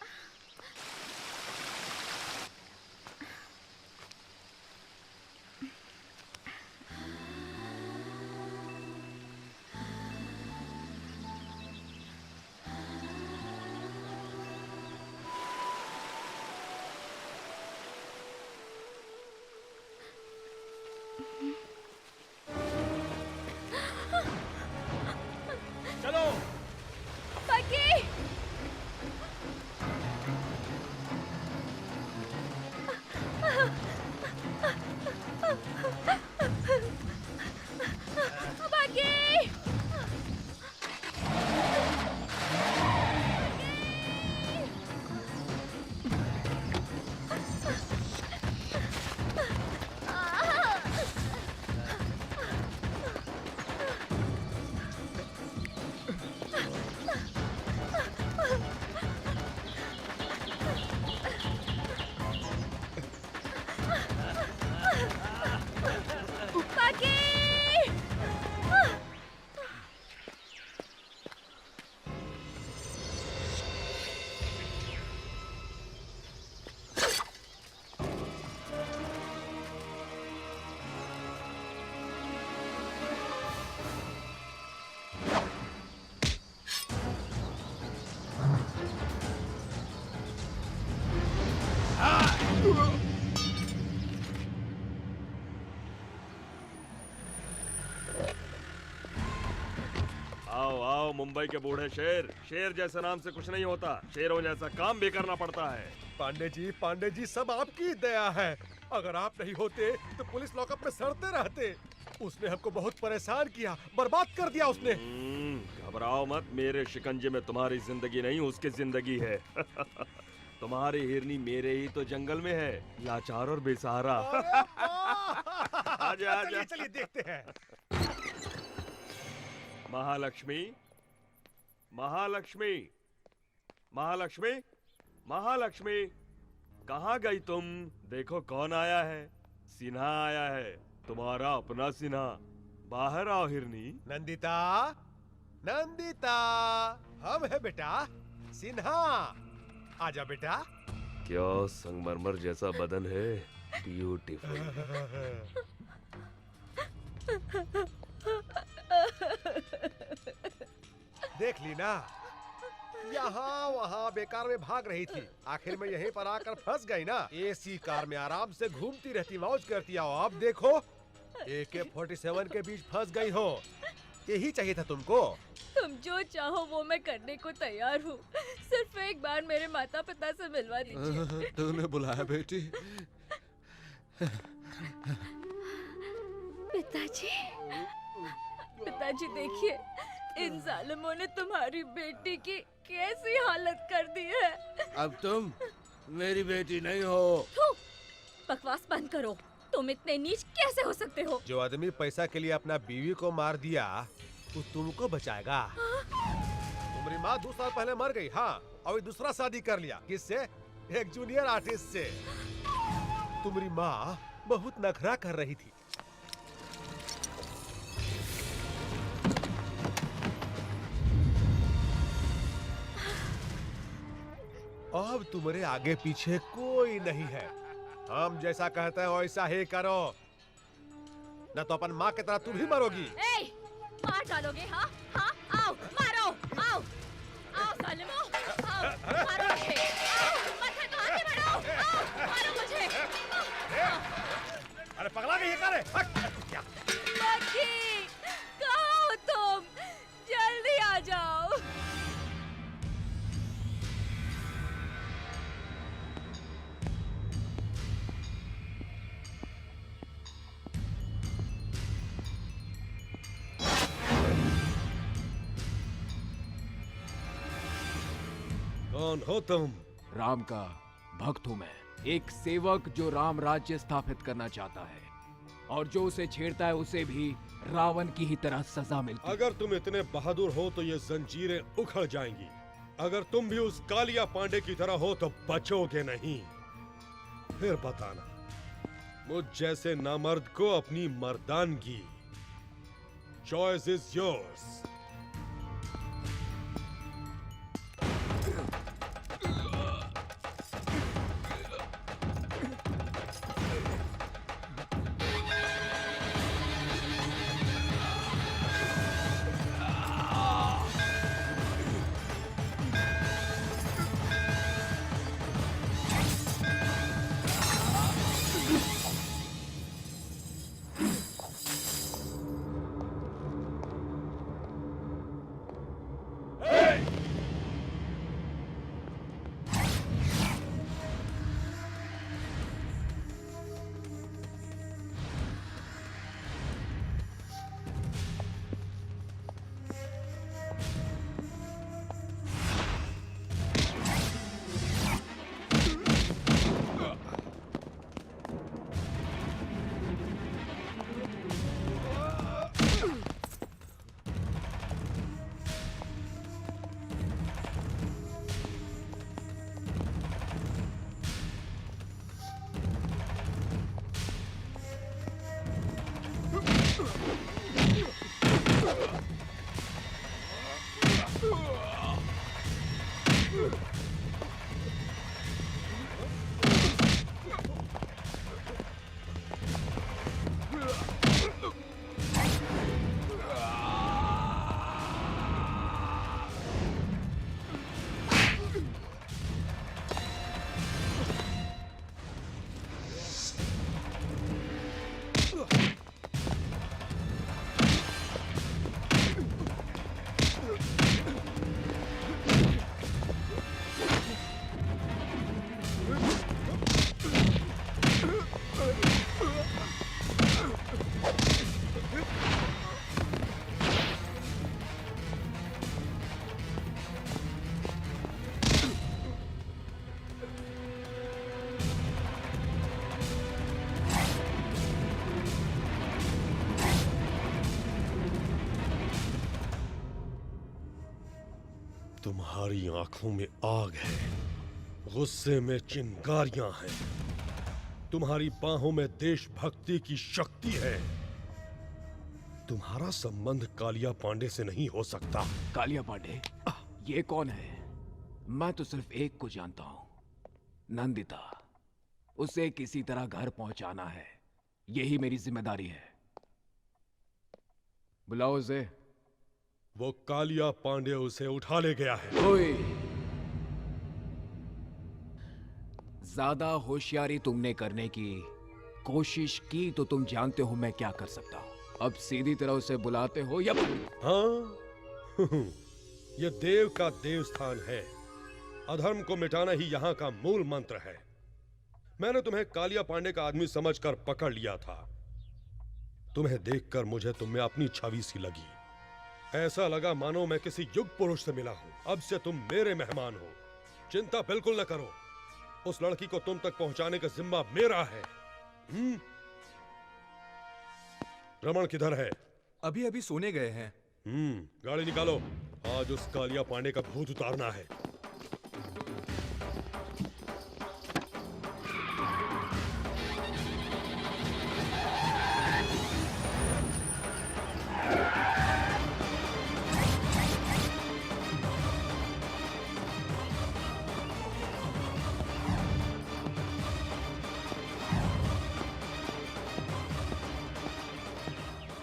चलो पकी। पकी। आओ आओ मुंबई के बूढ़े शेर। शेर जैसे नाम से कुछ नहीं होता, शेरों जैसा काम भी करना पड़ता है। पांडे जी सब आपकी दया है। अगर आप नहीं होते तो पुलिस लॉकअप में सड़ते रहते। उसने हमको बहुत परेशान किया, बर्बाद कर दिया उसने। घबराओ मत, मेरे शिकंजे में तुम्हारी जिंदगी नहीं उसकी जिंदगी है। तुम्हारी हिरनी मेरे ही तो जंगल में है, लाचार और बेसहारा। आजा आजा। चलिए देखते हैं। महालक्ष्मी, महालक्ष्मी, महालक्ष्मी, महालक्ष्मी, कहाँ गई तुम? देखो कौन आया है। सिन्हा आया है, तुम्हारा अपना सिन्हा। बाहर आओ हिरनी। नंदिता, नंदिता, हम है बेटा सिन्हा। आजा बेटा। क्या संगमरमर जैसा बदन है, ब्यूटीफुल। देख ली ना, यहाँ वहाँ बेकार में भाग रही थी, आखिर में यहीं पर आकर फंस गई ना। एसी कार में आराम से घूमती रहती, मौज करती। आओ अब देखो, AK-47 के बीच फंस गई हो। यही चाहिए था तुमको। तुम जो चाहो वो मैं करने को तैयार हूँ, सिर्फ एक बार मेरे माता पिता से मिलवा दीजिए। तूने बुलाया बेटी? पिताजी, पिताजी देखिए, इन जालिमों ने तुम्हारी बेटी की कैसी हालत कर दी है। अब तुम मेरी बेटी नहीं हो। बकवास बंद करो। तुम इतने नीच कैसे हो सकते हो? जो आदमी पैसा के लिए अपना बीवी को मार दिया, वो तुमको बचाएगा? तुम्हारी माँ 2 साल पहले मर गई। हाँ, और दूसरा शादी कर लिया। किससे? एक जूनियर आर्टिस्ट से। तुम्हारी माँ बहुत नखरा कर रही थी। अब तुम्हारे आगे पीछे कोई नहीं है। हम जैसा कहते हैं वैसा ही करो, न तो अपन माँ की तरह तुम ही मरोगी। मार डालोगे? हाँ हाँ, आओ मारो, आओ आओ सालिमो, आओ मारो मुझे, आओ मत तो आगे बढ़ो, आओ मारो मुझे। अरे पगला गई है क्या रे? बच्ची, कहाँ हो तुम? जल्दी आ जाओ। कौन हो तुम? राम का भक्त हूं मैं, एक सेवक जो राम राज्य स्थापित करना चाहता है, और जो उसे छेड़ता है उसे भी रावण की ही तरह सजा मिलती है। अगर तुम इतने बहादुर हो तो ये जंजीरें उखड़ जाएंगी। अगर तुम भी उस कालिया पांडे की तरह हो तो बचोगे नहीं। फिर बताना, मुझ जैसे नामर्द को अपनी मर्दानगी। Choice is yours. तुम्हारी आंखों में आग है, गुस्से में चिंगारियां हैं, तुम्हारी बाहों में देशभक्ति की शक्ति है। तुम्हारा संबंध कालिया पांडे से नहीं हो सकता। कालिया पांडे? ये कौन है? मैं तो सिर्फ एक को जानता हूं, नंदिता। उसे किसी तरह घर पहुंचाना है, यही मेरी जिम्मेदारी है। बुलाओ उसे। वो कालिया पांडे उसे उठा ले गया है। ओए, ज्यादा होशियारी तुमने करने की कोशिश की तो तुम जानते हो मैं क्या कर सकता हूं। अब सीधी तरह उसे बुलाते हो या? हाँ ये देव का देवस्थान है, अधर्म को मिटाना ही यहाँ का मूल मंत्र है। मैंने तुम्हें कालिया पांडे का आदमी समझकर पकड़ लिया था। तुम्हें देखकर मुझे तुम में अपनी छवि सी लगी। ऐसा लगा मानो मैं किसी युग पुरुष से मिला हूं। अब से तुम मेरे मेहमान हो, चिंता बिल्कुल न करो। उस लड़की को तुम तक पहुंचाने का जिम्मा मेरा है। रमन किधर है? अभी अभी सोने गए हैं। गाड़ी निकालो, आज उस कालिया पांडे का भूत उतारना है।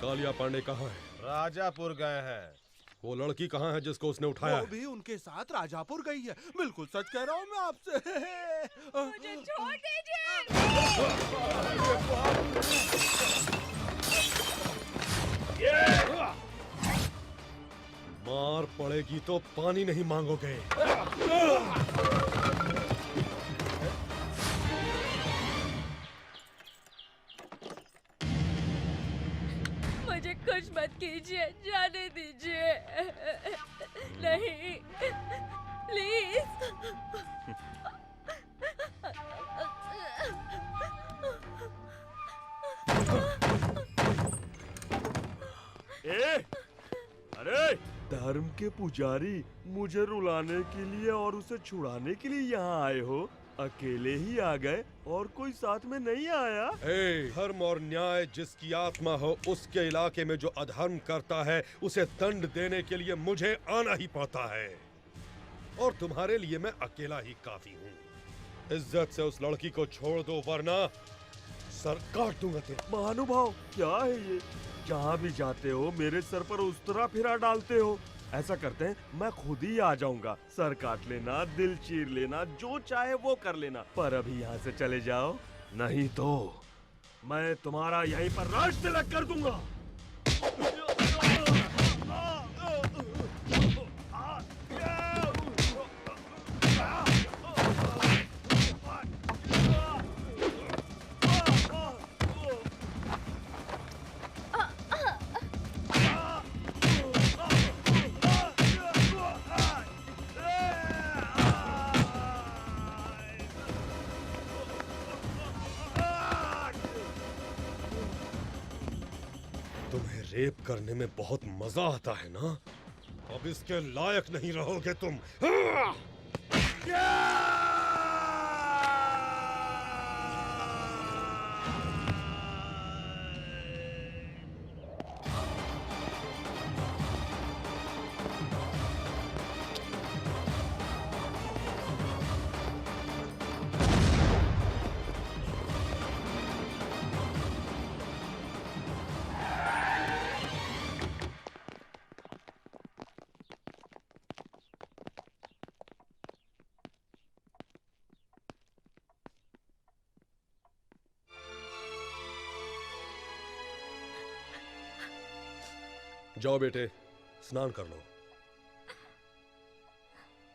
कालिया पांडे कहाँ है? राजापुर गए हैं। वो लड़की कहाँ है जिसको उसने उठाया? वो भी उनके साथ राजापुर गई है। बिल्कुल सच कह रहा हूँ मैं आपसे। मुझे छोड़ दीजिए। मार पड़ेगी तो पानी नहीं मांगोगे। मुझे कुछ मत कीजिए, जाने दीजिए। नहीं, प्लीज। अरे धर्म के पुजारी, मुझे रुलाने के लिए और उसे छुड़ाने के लिए यहाँ आए हो? अकेले ही आ गए और कोई साथ में नहीं आया? धर्म और न्याय जिसकी आत्मा हो, उसके इलाके में जो अधर्म करता है उसे दंड देने के लिए मुझे आना ही पड़ता है। और तुम्हारे लिए मैं अकेला ही काफी हूँ। इज्जत से उस लड़की को छोड़ दो वरना सर काट दूंगा तेरा। महानुभाव, क्या है ये? जहाँ भी जाते हो मेरे सर पर उस तरह फिरा डालते हो। ऐसा करते हैं, मैं खुद ही आ जाऊंगा। सर काट लेना, दिल चीर लेना, जो चाहे वो कर लेना, पर अभी यहाँ से चले जाओ, नहीं तो मैं तुम्हारा यहीं पर राज तिलक कर दूंगा। रेप करने में बहुत मजा आता है ना? अब इसके लायक नहीं रहोगे तुम। जाओ बेटे, स्नान कर लो।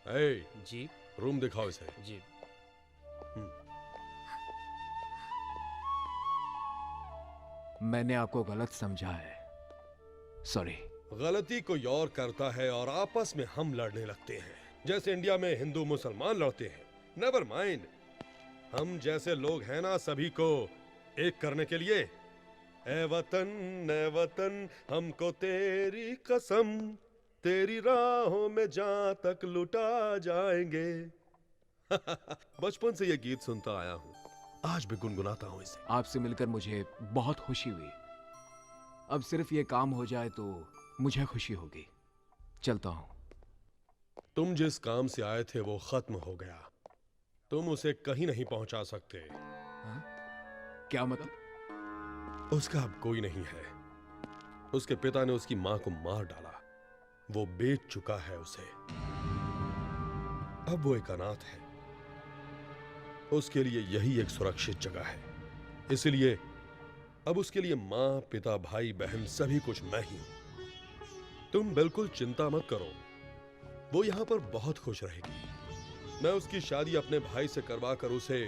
ए, जी रूम दिखाओ इसे। जी। मैंने आपको गलत समझा है, सॉरी। गलती कोई और करता है और आपस में हम लड़ने लगते हैं, जैसे इंडिया में हिंदू मुसलमान लड़ते हैं। नेवर माइंड, हम जैसे लोग हैं ना, सभी को एक करने के लिए। ए वतन हमको तेरी कसम, तेरी राहों में जहां तक लुटा जाएंगे। बचपन से ये गीत सुनता आया हूं, आज भी गुनगुनाता हूं इसे। आपसे मिलकर मुझे बहुत खुशी हुई। अब सिर्फ ये काम हो जाए तो मुझे खुशी होगी। चलता हूं। तुम जिस काम से आए थे वो खत्म हो गया, तुम उसे कहीं नहीं पहुंचा सकते। क्या मतलब? उसका अब कोई नहीं है। उसके पिता ने उसकी मां को मार डाला, वो बेच चुका है उसे। अब वो एक अनाथ है, उसके लिए यही एक सुरक्षित जगह है। इसलिए अब उसके लिए मां, पिता, भाई, बहन सभी कुछ मैं ही हूं। तुम बिल्कुल चिंता मत करो, वो यहां पर बहुत खुश रहेगी। मैं उसकी शादी अपने भाई से करवा कर उसे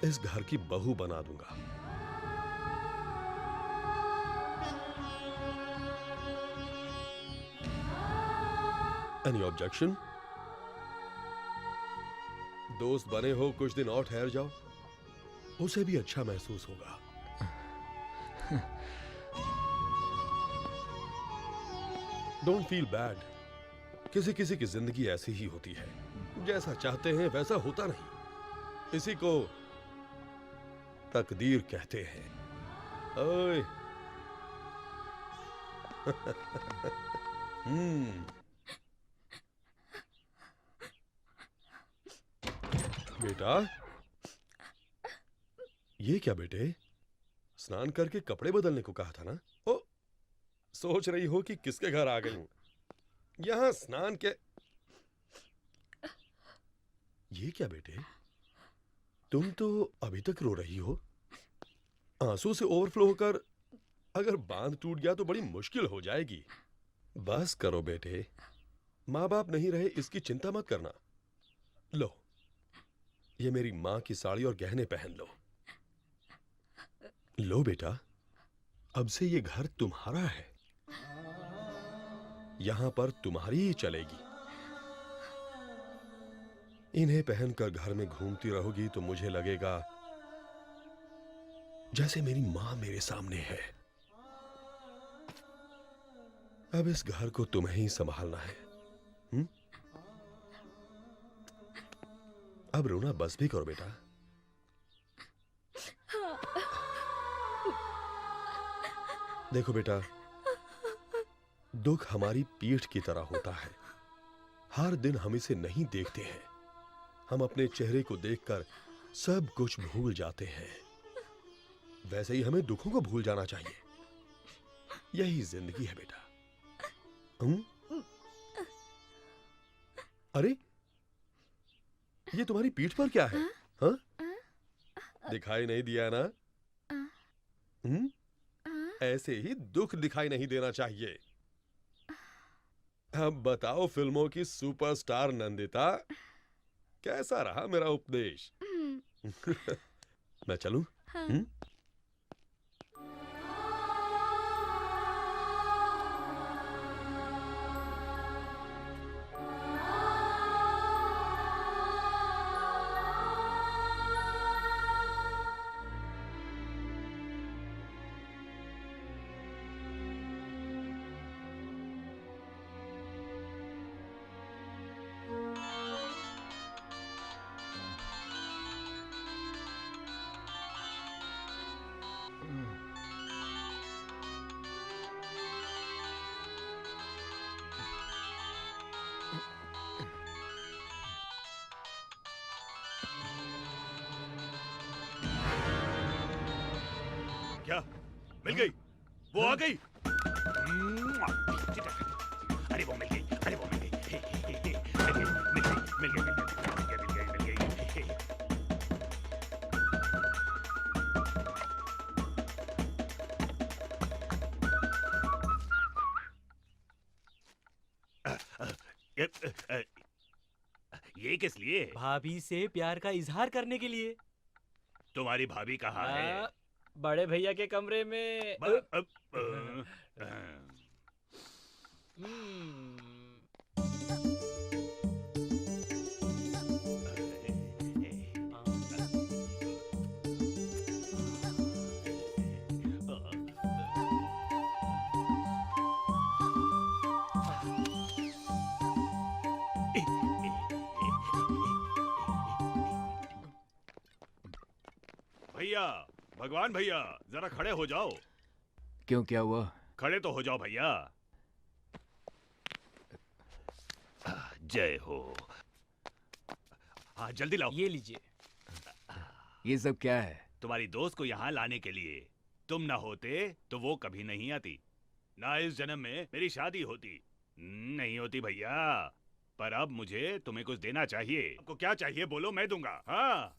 इस घर की बहू बना दूंगा। Any objection? दोस्त बने हो, कुछ दिन और ठहर जाओ, उसे भी अच्छा महसूस होगा। डोंट फील बैड, किसी किसी की जिंदगी ऐसी ही होती है, जैसा चाहते हैं वैसा होता नहीं। इसी को तकदीर कहते हैं। ओए बेटा, ये क्या बेटे? स्नान करके कपड़े बदलने को कहा था ना? ओ, सोच रही हो कि किसके घर आ गई हूं? यहां स्नान के। ये क्या बेटे, तुम तो अभी तक रो रही हो। आंसू से ओवरफ्लो होकर अगर बांध टूट गया तो बड़ी मुश्किल हो जाएगी। बस करो बेटे, माँ बाप नहीं रहे इसकी चिंता मत करना। लो, ये मेरी मां की साड़ी और गहने पहन लो। लो बेटा, अब से ये घर तुम्हारा है, यहां पर तुम्हारी ही चलेगी। इन्हें पहनकर घर में घूमती रहोगी तो मुझे लगेगा जैसे मेरी मां मेरे सामने है। अब इस घर को तुम्हें ही संभालना है। अब रोना बस भी करो बेटा। देखो बेटा, दुख हमारी पीठ की तरह होता है। हर दिन हम इसे नहीं देखते हैं, हम अपने चेहरे को देखकर सब कुछ भूल जाते हैं। वैसे ही हमें दुखों को भूल जाना चाहिए। यही जिंदगी है बेटा। अरे, ये तुम्हारी पीठ पर क्या है? हाँ? दिखाई नहीं दिया ना? ऐसे ही दुख दिखाई नहीं देना चाहिए। अब बताओ फिल्मों की सुपरस्टार नंदिता, कैसा रहा मेरा उपदेश? मैं चलूं? क्या मिल गई? वो आ गई? अरे वो मिल गई, अरे वो मिल गई, मिल गई। ये किस लिए? भाभी से प्यार का इजहार करने के लिए। तुम्हारी भाभी कहाँ है? बड़े भैया के कमरे में। भैया, भगवान भैया, जरा खड़े हो जाओ। क्यों, क्या हुआ? खड़े तो हो जाओ भैया। जय हो। हाँ जल्दी लाओ। ये लीजिए। ये सब क्या है? तुम्हारी दोस्त को यहाँ लाने के लिए। तुम ना होते तो वो कभी नहीं आती। ना इस जन्म में मेरी शादी होती। नहीं होती भैया। पर अब मुझे तुम्हें कुछ देना चाहिए। आपको क्या चाहिए बोलो, मैं दूंगा। हाँ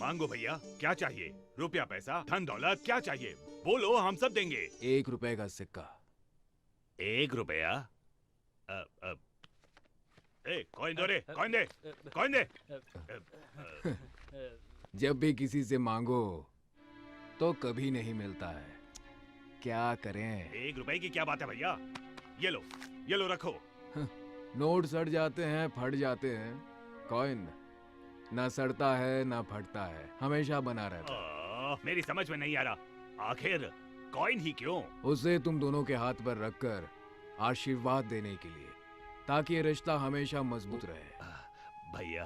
मांगो भैया, क्या चाहिए? रुपया, पैसा, धन दौलत, क्या चाहिए बोलो, हम सब देंगे। 1 रुपए का सिक्का। 1 रुपया? कॉइन दो रे, कॉइन दे, कॉइन दे। जब भी किसी से मांगो तो कभी नहीं मिलता है, क्या करें? 1 रुपए की क्या बात है भैया? ये लो रखो। नोट सड़ जाते हैं, फट जाते हैं। कॉइन ना सड़ता है ना फटता है, हमेशा बना रहता है। मेरी समझ में नहीं आ रहा, आखिर कॉइन ही क्यों? उसे तुम दोनों के हाथ पर रखकर आशीर्वाद देने के लिए, ताकि ये रिश्ता हमेशा मजबूत रहे। भैया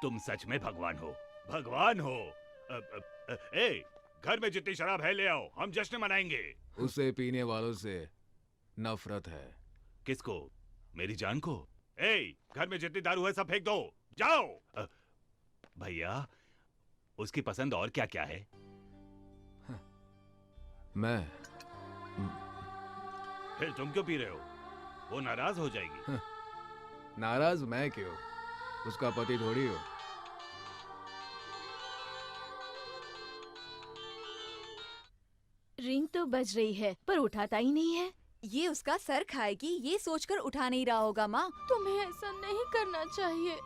तुम सच में भगवान हो, भगवान हो। घर में जितनी शराब है ले आओ, हम जश्न मनाएंगे। उसे पीने वालों से नफरत है। किसको? मेरी जान को? घर में जितनी दारू है सब फेंक दो, जाओ। भैया उसकी पसंद और क्या क्या है? मैं। फिर तुम क्यों पी रहे हो? वो नाराज हो जाएगी। नाराज मैं क्यों? उसका पति थोड़ी हो। रिंग तो बज रही है पर उठाता ही नहीं है। ये उसका सर खाएगी, ये सोचकर उठा नहीं रहा होगा। माँ तुम्हें ऐसा नहीं करना चाहिए।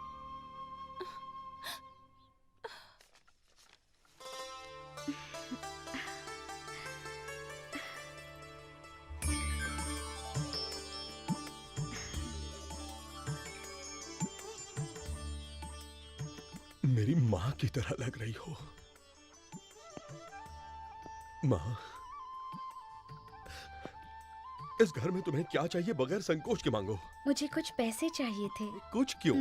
मेरी माँ की तरह लग रही हो। माँ, इस घर में तुम्हें क्या चाहिए बगैर संकोच के मांगो। मुझे कुछ पैसे चाहिए थे। कुछ क्यों?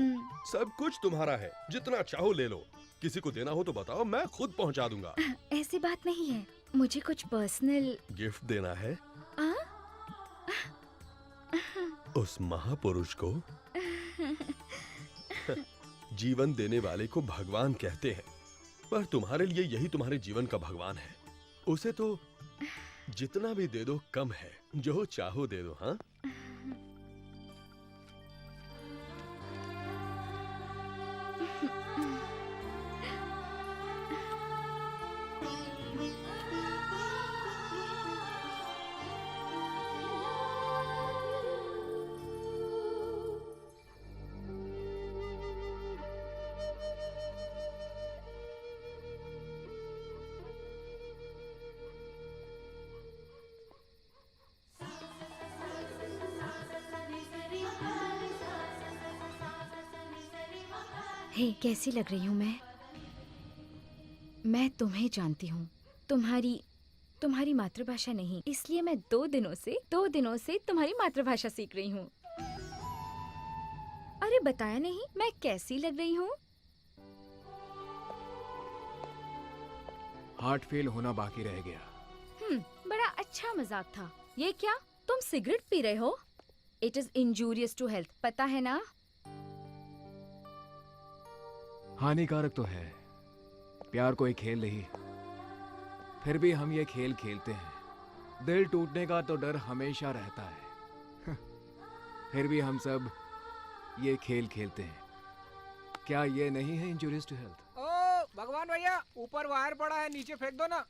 सब कुछ तुम्हारा है, जितना चाहो ले लो। किसी को देना हो तो बताओ, मैं खुद पहुंचा दूंगा। ऐसी बात नहीं है, मुझे कुछ पर्सनल गिफ्ट देना है। उस महापुरुष को जीवन देने वाले को भगवान कहते हैं, पर तुम्हारे लिए यही तुम्हारे जीवन का भगवान है। उसे तो जितना भी दे दो कम है, जो चाहो दे दो। हाँ हे, कैसी लग रही हूँ मैं तुम्हें जानती हूँ, तुम्हारी मातृभाषा नहीं, इसलिए मैं 2 दिनों से तुम्हारी मातृभाषा सीख रही हूँ। अरे बताया नहीं मैं कैसी लग रही हूँ? हार्ट फेल होना बाकी रह गया। बड़ा अच्छा मजाक था। ये क्या, तुम सिगरेट पी रहे हो? It is injurious to health, पता है ना? हानिकारक तो है, प्यार कोई खेल नहीं, फिर भी हम ये खेल खेलते हैं। दिल टूटने का तो डर हमेशा रहता है, फिर भी हम सब ये खेल खेलते हैं। क्या ये नहीं है इंजूरियस टू हेल्थ? ओ भगवान भैया, ऊपर वायर पड़ा है, नीचे फेंक दो ना।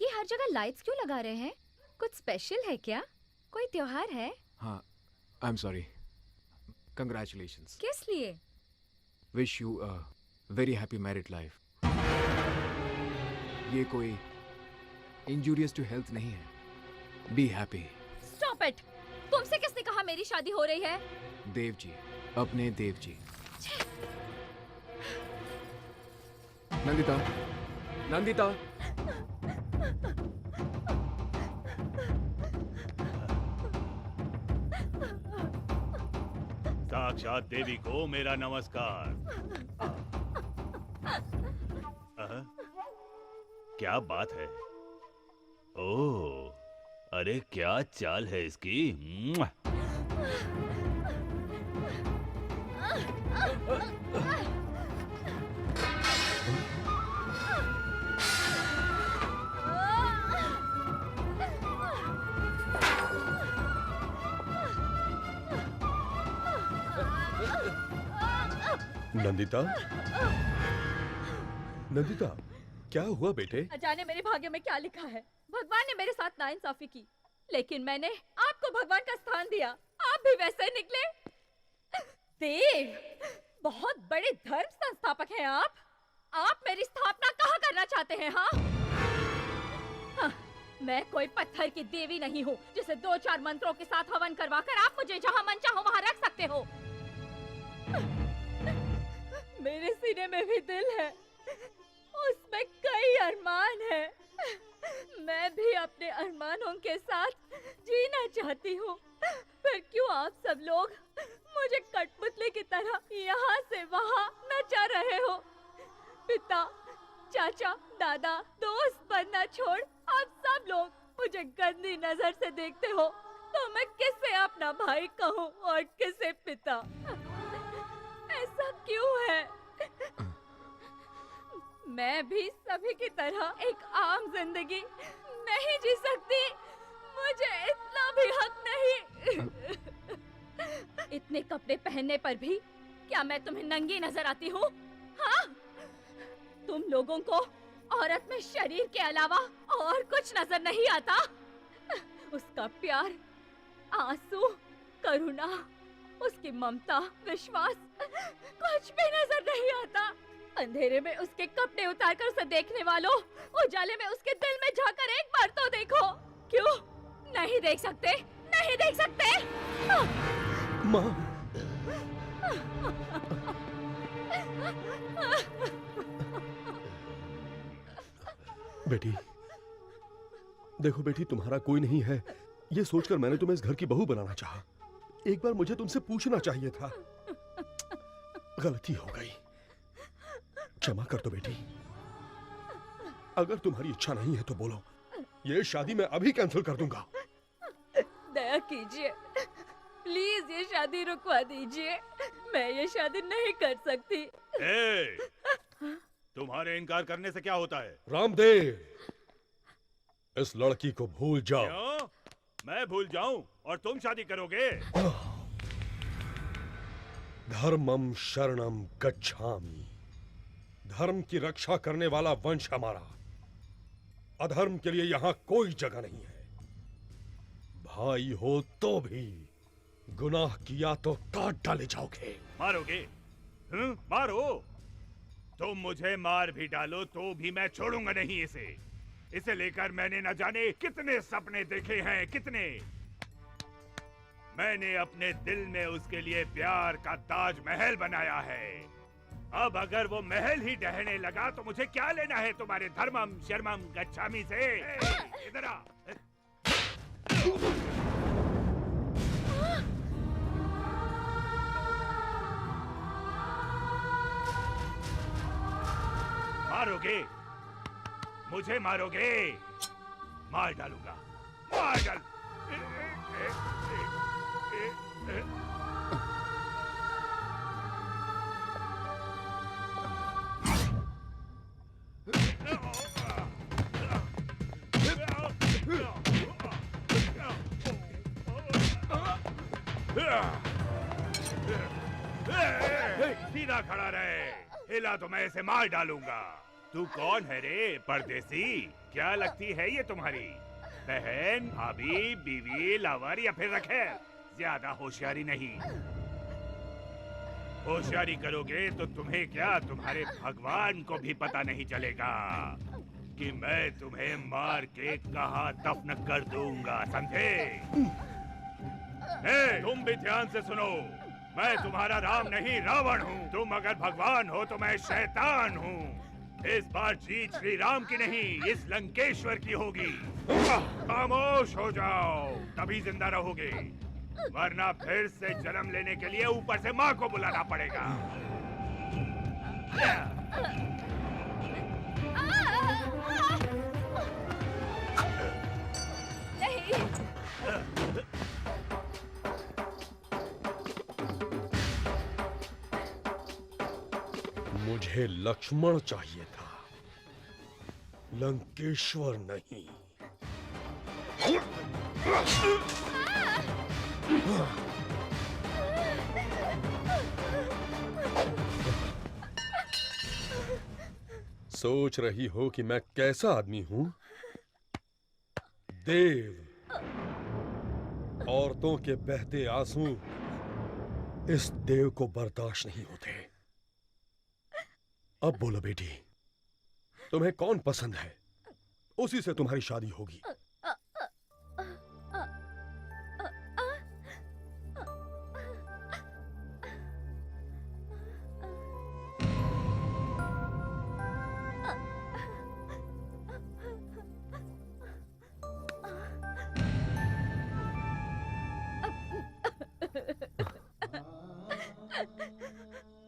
ये हर जगह लाइट्स क्यों लगा रहे हैं? कुछ स्पेशल है क्या? कोई त्योहार है? हाँ, आई एम सॉरी। कंग्रेचुलेशंस। किस लिए? Wish you a very happy married life. ये कोई इंजूरियस टू हेल्थ नहीं है। Be happy. Stop it. तुमसे किसने कहा मेरी शादी हो रही है? देव जी, अपने देव जी। नंदिता, नंदिता। साक्षात देवी को मेरा नमस्कार। क्या बात है? ओह, अरे क्या चाल है इसकी। नंदिता, नंदिता, क्या हुआ बेटे? जाने मेरे भाग्य में क्या लिखा है। भगवान ने मेरे साथ नाइंसाफी की, लेकिन मैंने आपको भगवान का स्थान दिया। आप भी वैसे निकले। देव, बहुत बड़े धर्म संस्थापक हैं आप। आप मेरी स्थापना कहाँ करना चाहते हैं? हाँ, मैं कोई पत्थर की देवी नहीं हूँ जिसे 2-4 मंत्रों के साथ हवन करवाकर आप मुझे जहाँ मन चाहो वहाँ रख सकते हो। मेरे सीने में भी दिल है, उसमें कई अरमान है। मैं भी अपने अरमानों के साथ जीना चाहती हूँ। फिर क्यों आप सब लोग मुझे कठपुतली की तरह यहाँ से वहाँ नचा रहे हो? पिता, चाचा, दादा, दोस्त बनना छोड़ आप सब लोग मुझे गंदी नजर से देखते हो। तो मैं किसे अपना भाई कहूँ और किसे पिता? ऐसा क्यों है? मैं भी सभी की तरह एक आम जिंदगी नहीं जी सकती। मुझे इतना भी हक नहीं। इतने कपड़े पहनने पर भी क्या मैं तुम्हें नंगी नजर आती हूँ? हाँ? तुम लोगों को औरत में शरीर के अलावा और कुछ नजर नहीं आता? उसका प्यार, आंसू, करुणा, उसकी ममता, विश्वास, कुछ भी नजर नहीं आता। अंधेरे में उसके कपड़े उतारकर उसे देखने वालों, उजाले में उसके दिल में झांकर एक बार तो देखो। क्यों नहीं देख सकते? नहीं देख सकते? माँ, बेटी, देखो बेटी, तुम्हारा कोई नहीं है ये सोचकर मैंने तुम्हें इस घर की बहू बनाना चाहा। एक बार मुझे तुमसे पूछना चाहिए था। गलती हो गई, क्षमा कर दो बेटी। अगर तुम्हारी इच्छा नहीं है तो बोलो, ये शादी मैं अभी कैंसिल कर दूंगा। दया कीजिए, प्लीज ये शादी रुकवा दीजिए। मैं ये शादी नहीं कर सकती। तुम्हारे इनकार करने से क्या होता है? रामदेव, इस लड़की को भूल जाओ। क्यों? मैं भूल जाऊं और तुम शादी करोगे? धर्मम शरणम गच्छामि। धर्म की रक्षा करने वाला वंश हमारा। अधर्म के लिए यहाँ कोई जगह नहीं है। भाई हो तो भी गुनाह किया तो काट डाले जाओगे। मारोगे? मारो। तुम मुझे मार भी डालो तो भी मैं छोड़ूंगा नहीं इसे। इसे लेकर मैंने न जाने कितने सपने देखे हैं, कितने। मैंने अपने दिल में उसके लिए प्यार का ताजमहल बनाया है। अब अगर वो महल ही ढहने लगा तो मुझे क्या लेना है तुम्हारे धर्मम शर्मम गच्छामी से? इधर आ। मारोगे? मुझे मारोगे? मार डालूंगा, मार डाल। सीधा खड़ा रहे, हिला तो मैं इसे मार डालूंगा। तू कौन है रे परदेसी? क्या लगती है ये तुम्हारी बहन, भाभी, बीवी, लवर या फिर रखेल? ज्यादा होशियारी नहीं। होशियारी करोगे तो तुम्हें क्या, तुम्हारे भगवान को भी पता नहीं चलेगा कि मैं तुम्हें मार के कहाँ दफन कर दूंगा, समझे? तुम भी ध्यान से सुनो, मैं तुम्हारा राम नहीं रावण हूँ। तुम अगर भगवान हो तो मैं शैतान हूँ। इस बार जीत श्री राम की नहीं, इस लंकेश्वर की होगी। खामोश हो जाओ, तभी जिंदा रहोगे, वरना फिर से जन्म लेने के लिए ऊपर से माँ को बुलाना पड़ेगा। मुझे लक्ष्मण चाहिए था, लंकेश्वर नहीं। सोच रही हो कि मैं कैसा आदमी हूं? देव। औरतों के बहते आंसू इस देव को बर्दाश्त नहीं होते। अब बोलो बेटी, तुम्हें कौन पसंद है? उसी से तुम्हारी शादी होगी।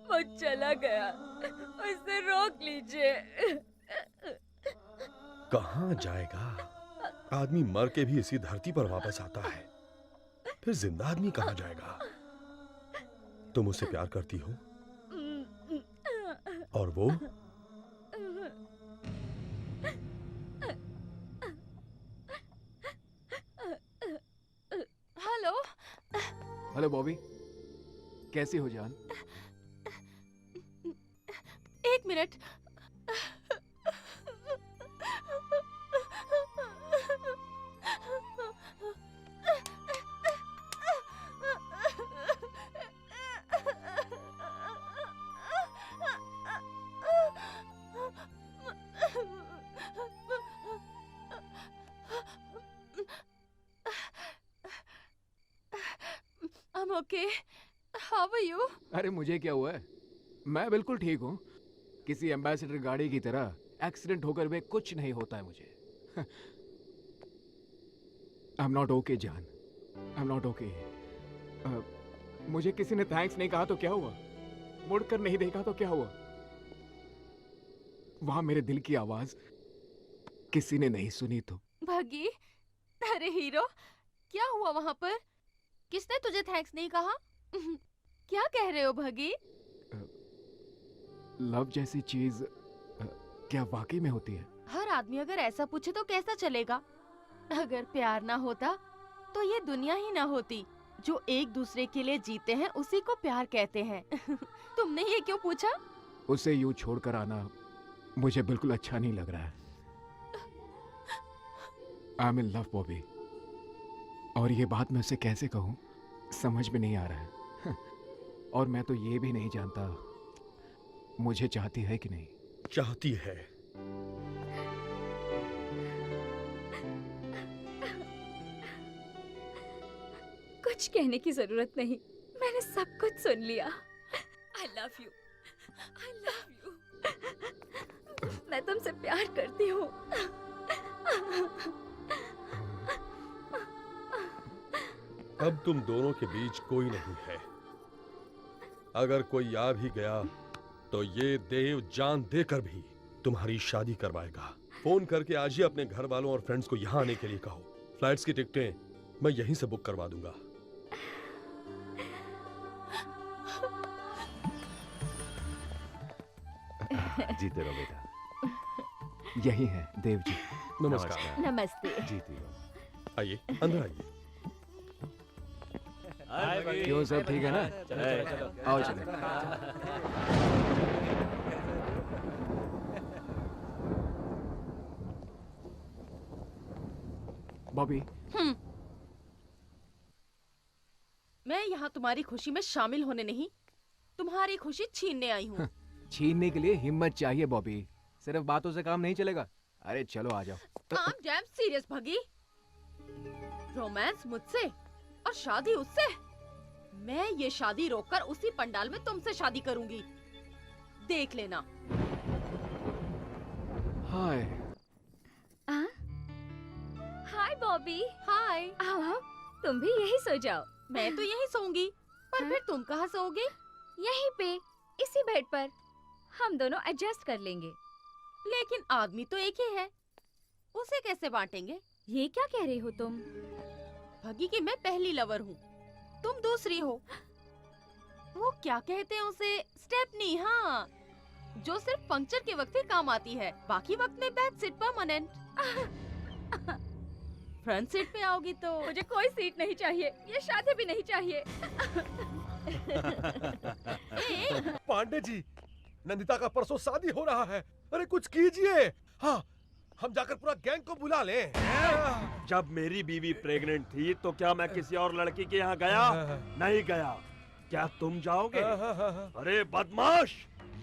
वो चला गया, उसे रोक लीजिए। कहाँ जाएगा? आदमी मर के भी इसी धरती पर वापस आता है, फिर जिंदा आदमी कहाँ जाएगा? तुम उससे प्यार करती हो और वो? हेलो हेलो बॉबी, कैसी हो जान? एक minute. I'm okay. How are you? अरे मुझे क्या हुआ है? मैं बिल्कुल ठीक हूँ। किसी एम्बेसडर गाड़ी की तरह एक्सीडेंट होकर भी कुछ नहीं होता है मुझे। आई एम नॉट ओके जान, आई एम नॉट ओके। मुझे किसी ने थैंक्स नहीं कहा तो क्या हुआ? मुड़कर नहीं देखा तो क्या हुआ? वहां मेरे दिल की आवाज किसी ने नहीं सुनी तो? भगी, अरे हीरो, क्या हुआ वहाँ पर? किसने तुझे थैंक्स नहीं कहा? क्या कह रहे हो भगी? लव जैसी चीज क्या वाकई में होती है? हर आदमी अगर ऐसा पूछे तो कैसा चलेगा? अगर प्यार ना होता तो ये दुनिया ही ना होती। जो एक दूसरे के लिए जीते हैं उसी को प्यार कहते हैं। तुमने ये क्यों पूछा? उसे यूं छोड़कर आना मुझे बिल्कुल अच्छा नहीं लग रहा है। I am in love Bobby, और ये बात मैं उसे कैसे कहूँ समझ में नहीं आ रहा है। और मैं तो ये भी नहीं जानता मुझे चाहती है कि नहीं। चाहती है। कुछ कहने की जरूरत नहीं, मैंने सब कुछ सुन लिया। I love you, I love you। मैं तुमसे प्यार करती हूँ। अब तुम दोनों के बीच कोई नहीं है। अगर कोई आ भी गया तो ये देव जान देकर भी तुम्हारी शादी करवाएगा। फोन करके आज ही अपने घर वालों और फ्रेंड्स को यहाँ आने के लिए कहो। फ्लाइट्स की टिकटें मैं यहीं से बुक करवा दूंगा। जीते रहो बेटा। यही है देव जी। नमस्कार। नमस्ते। जीती रहो। आइए, अंदर आइए। क्यों, सब ठीक है ना? आओ चले। बॉबी, मैं यहाँ तुम्हारी खुशी में शामिल होने नहीं, तुम्हारी खुशी छीनने आई हूँ। छीनने के लिए हिम्मत चाहिए बॉबी, सिर्फ बातों से काम नहीं चलेगा। अरे चलो आ जाओ। I'm damn serious भगी। रोमांस मुझसे और शादी उससे। मैं ये शादी रोककर उसी पंडाल में तुमसे शादी करूंगी, देख लेना। हाय। हाय बॉबी। हाय। आओ, तुम भी यही सो जाओ। मैं तो यही सोऊंगी, पर फिर तुम कहाँ सोओगे? यहीं पे, इसी बेड पर। हम दोनों एडजस्ट कर लेंगे। लेकिन आदमी तो एक ही है, उसे कैसे बांटेंगे? ये क्या कह रही हो तुम? भगी कि मैं पहली लवर हूँ, तुम दूसरी हो। वो क्या कहते हैं उसे? स्टेपनी। हाँ, जो सिर्फ पंक्चर के वक्त ही काम आती है, बाकी वक्त में back seat permanent. Front seat पे आओगी तो मुझे कोई सीट नहीं चाहिए, ये शादी भी नहीं चाहिए। पांडे जी, नंदिता का परसों शादी हो रहा है। अरे कुछ कीजिए। हाँ, हम जाकर पूरा गैंग को बुला लें। जब मेरी बीवी प्रेग्नेंट थी तो क्या मैं किसी और लड़की के यहाँ गया? नहीं गया। क्या तुम जाओगे? अरे बदमाश,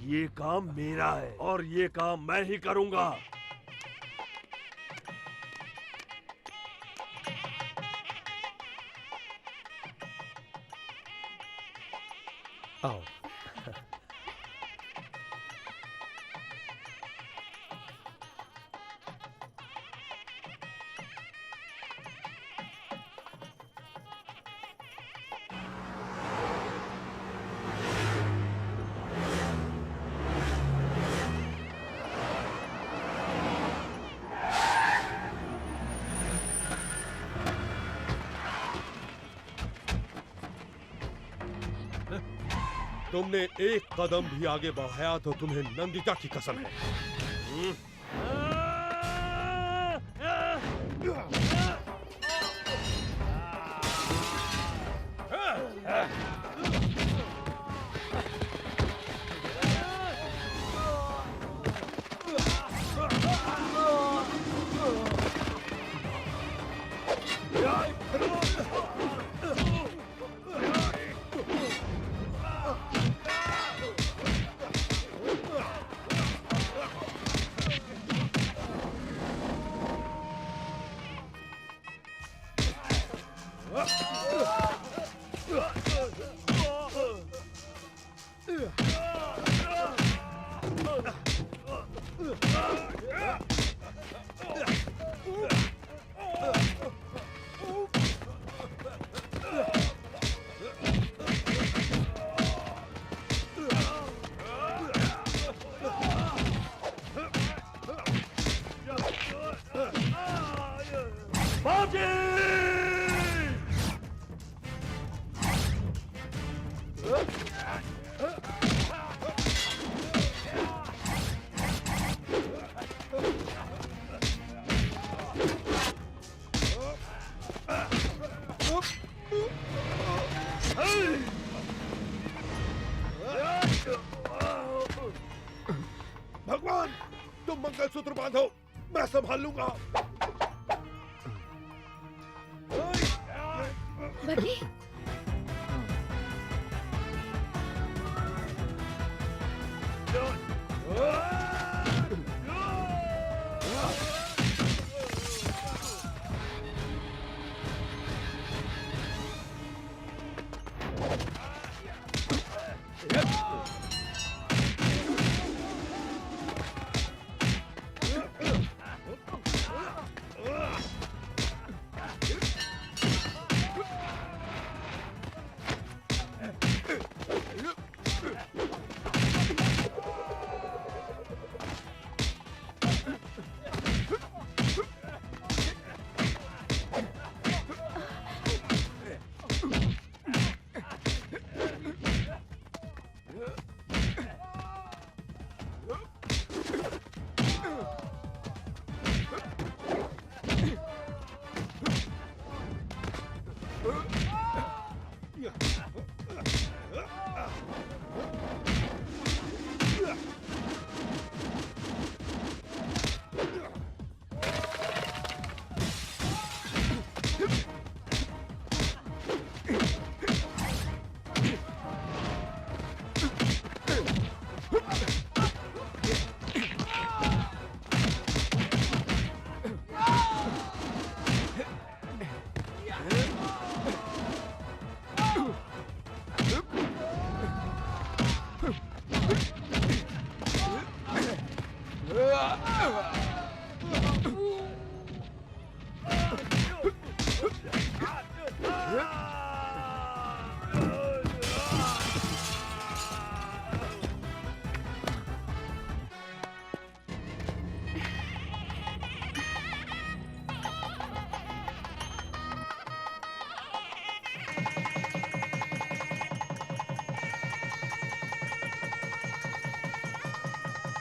ये काम मेरा है और ये काम मैं ही करूँगा। आओ। तुमने एक कदम भी आगे बढ़ाया तो तुम्हें नंदिता की कसम है। भगवान, तुम मंगलसूत्र बांधो, मैं संभाल लूंगा। बगी, Yep.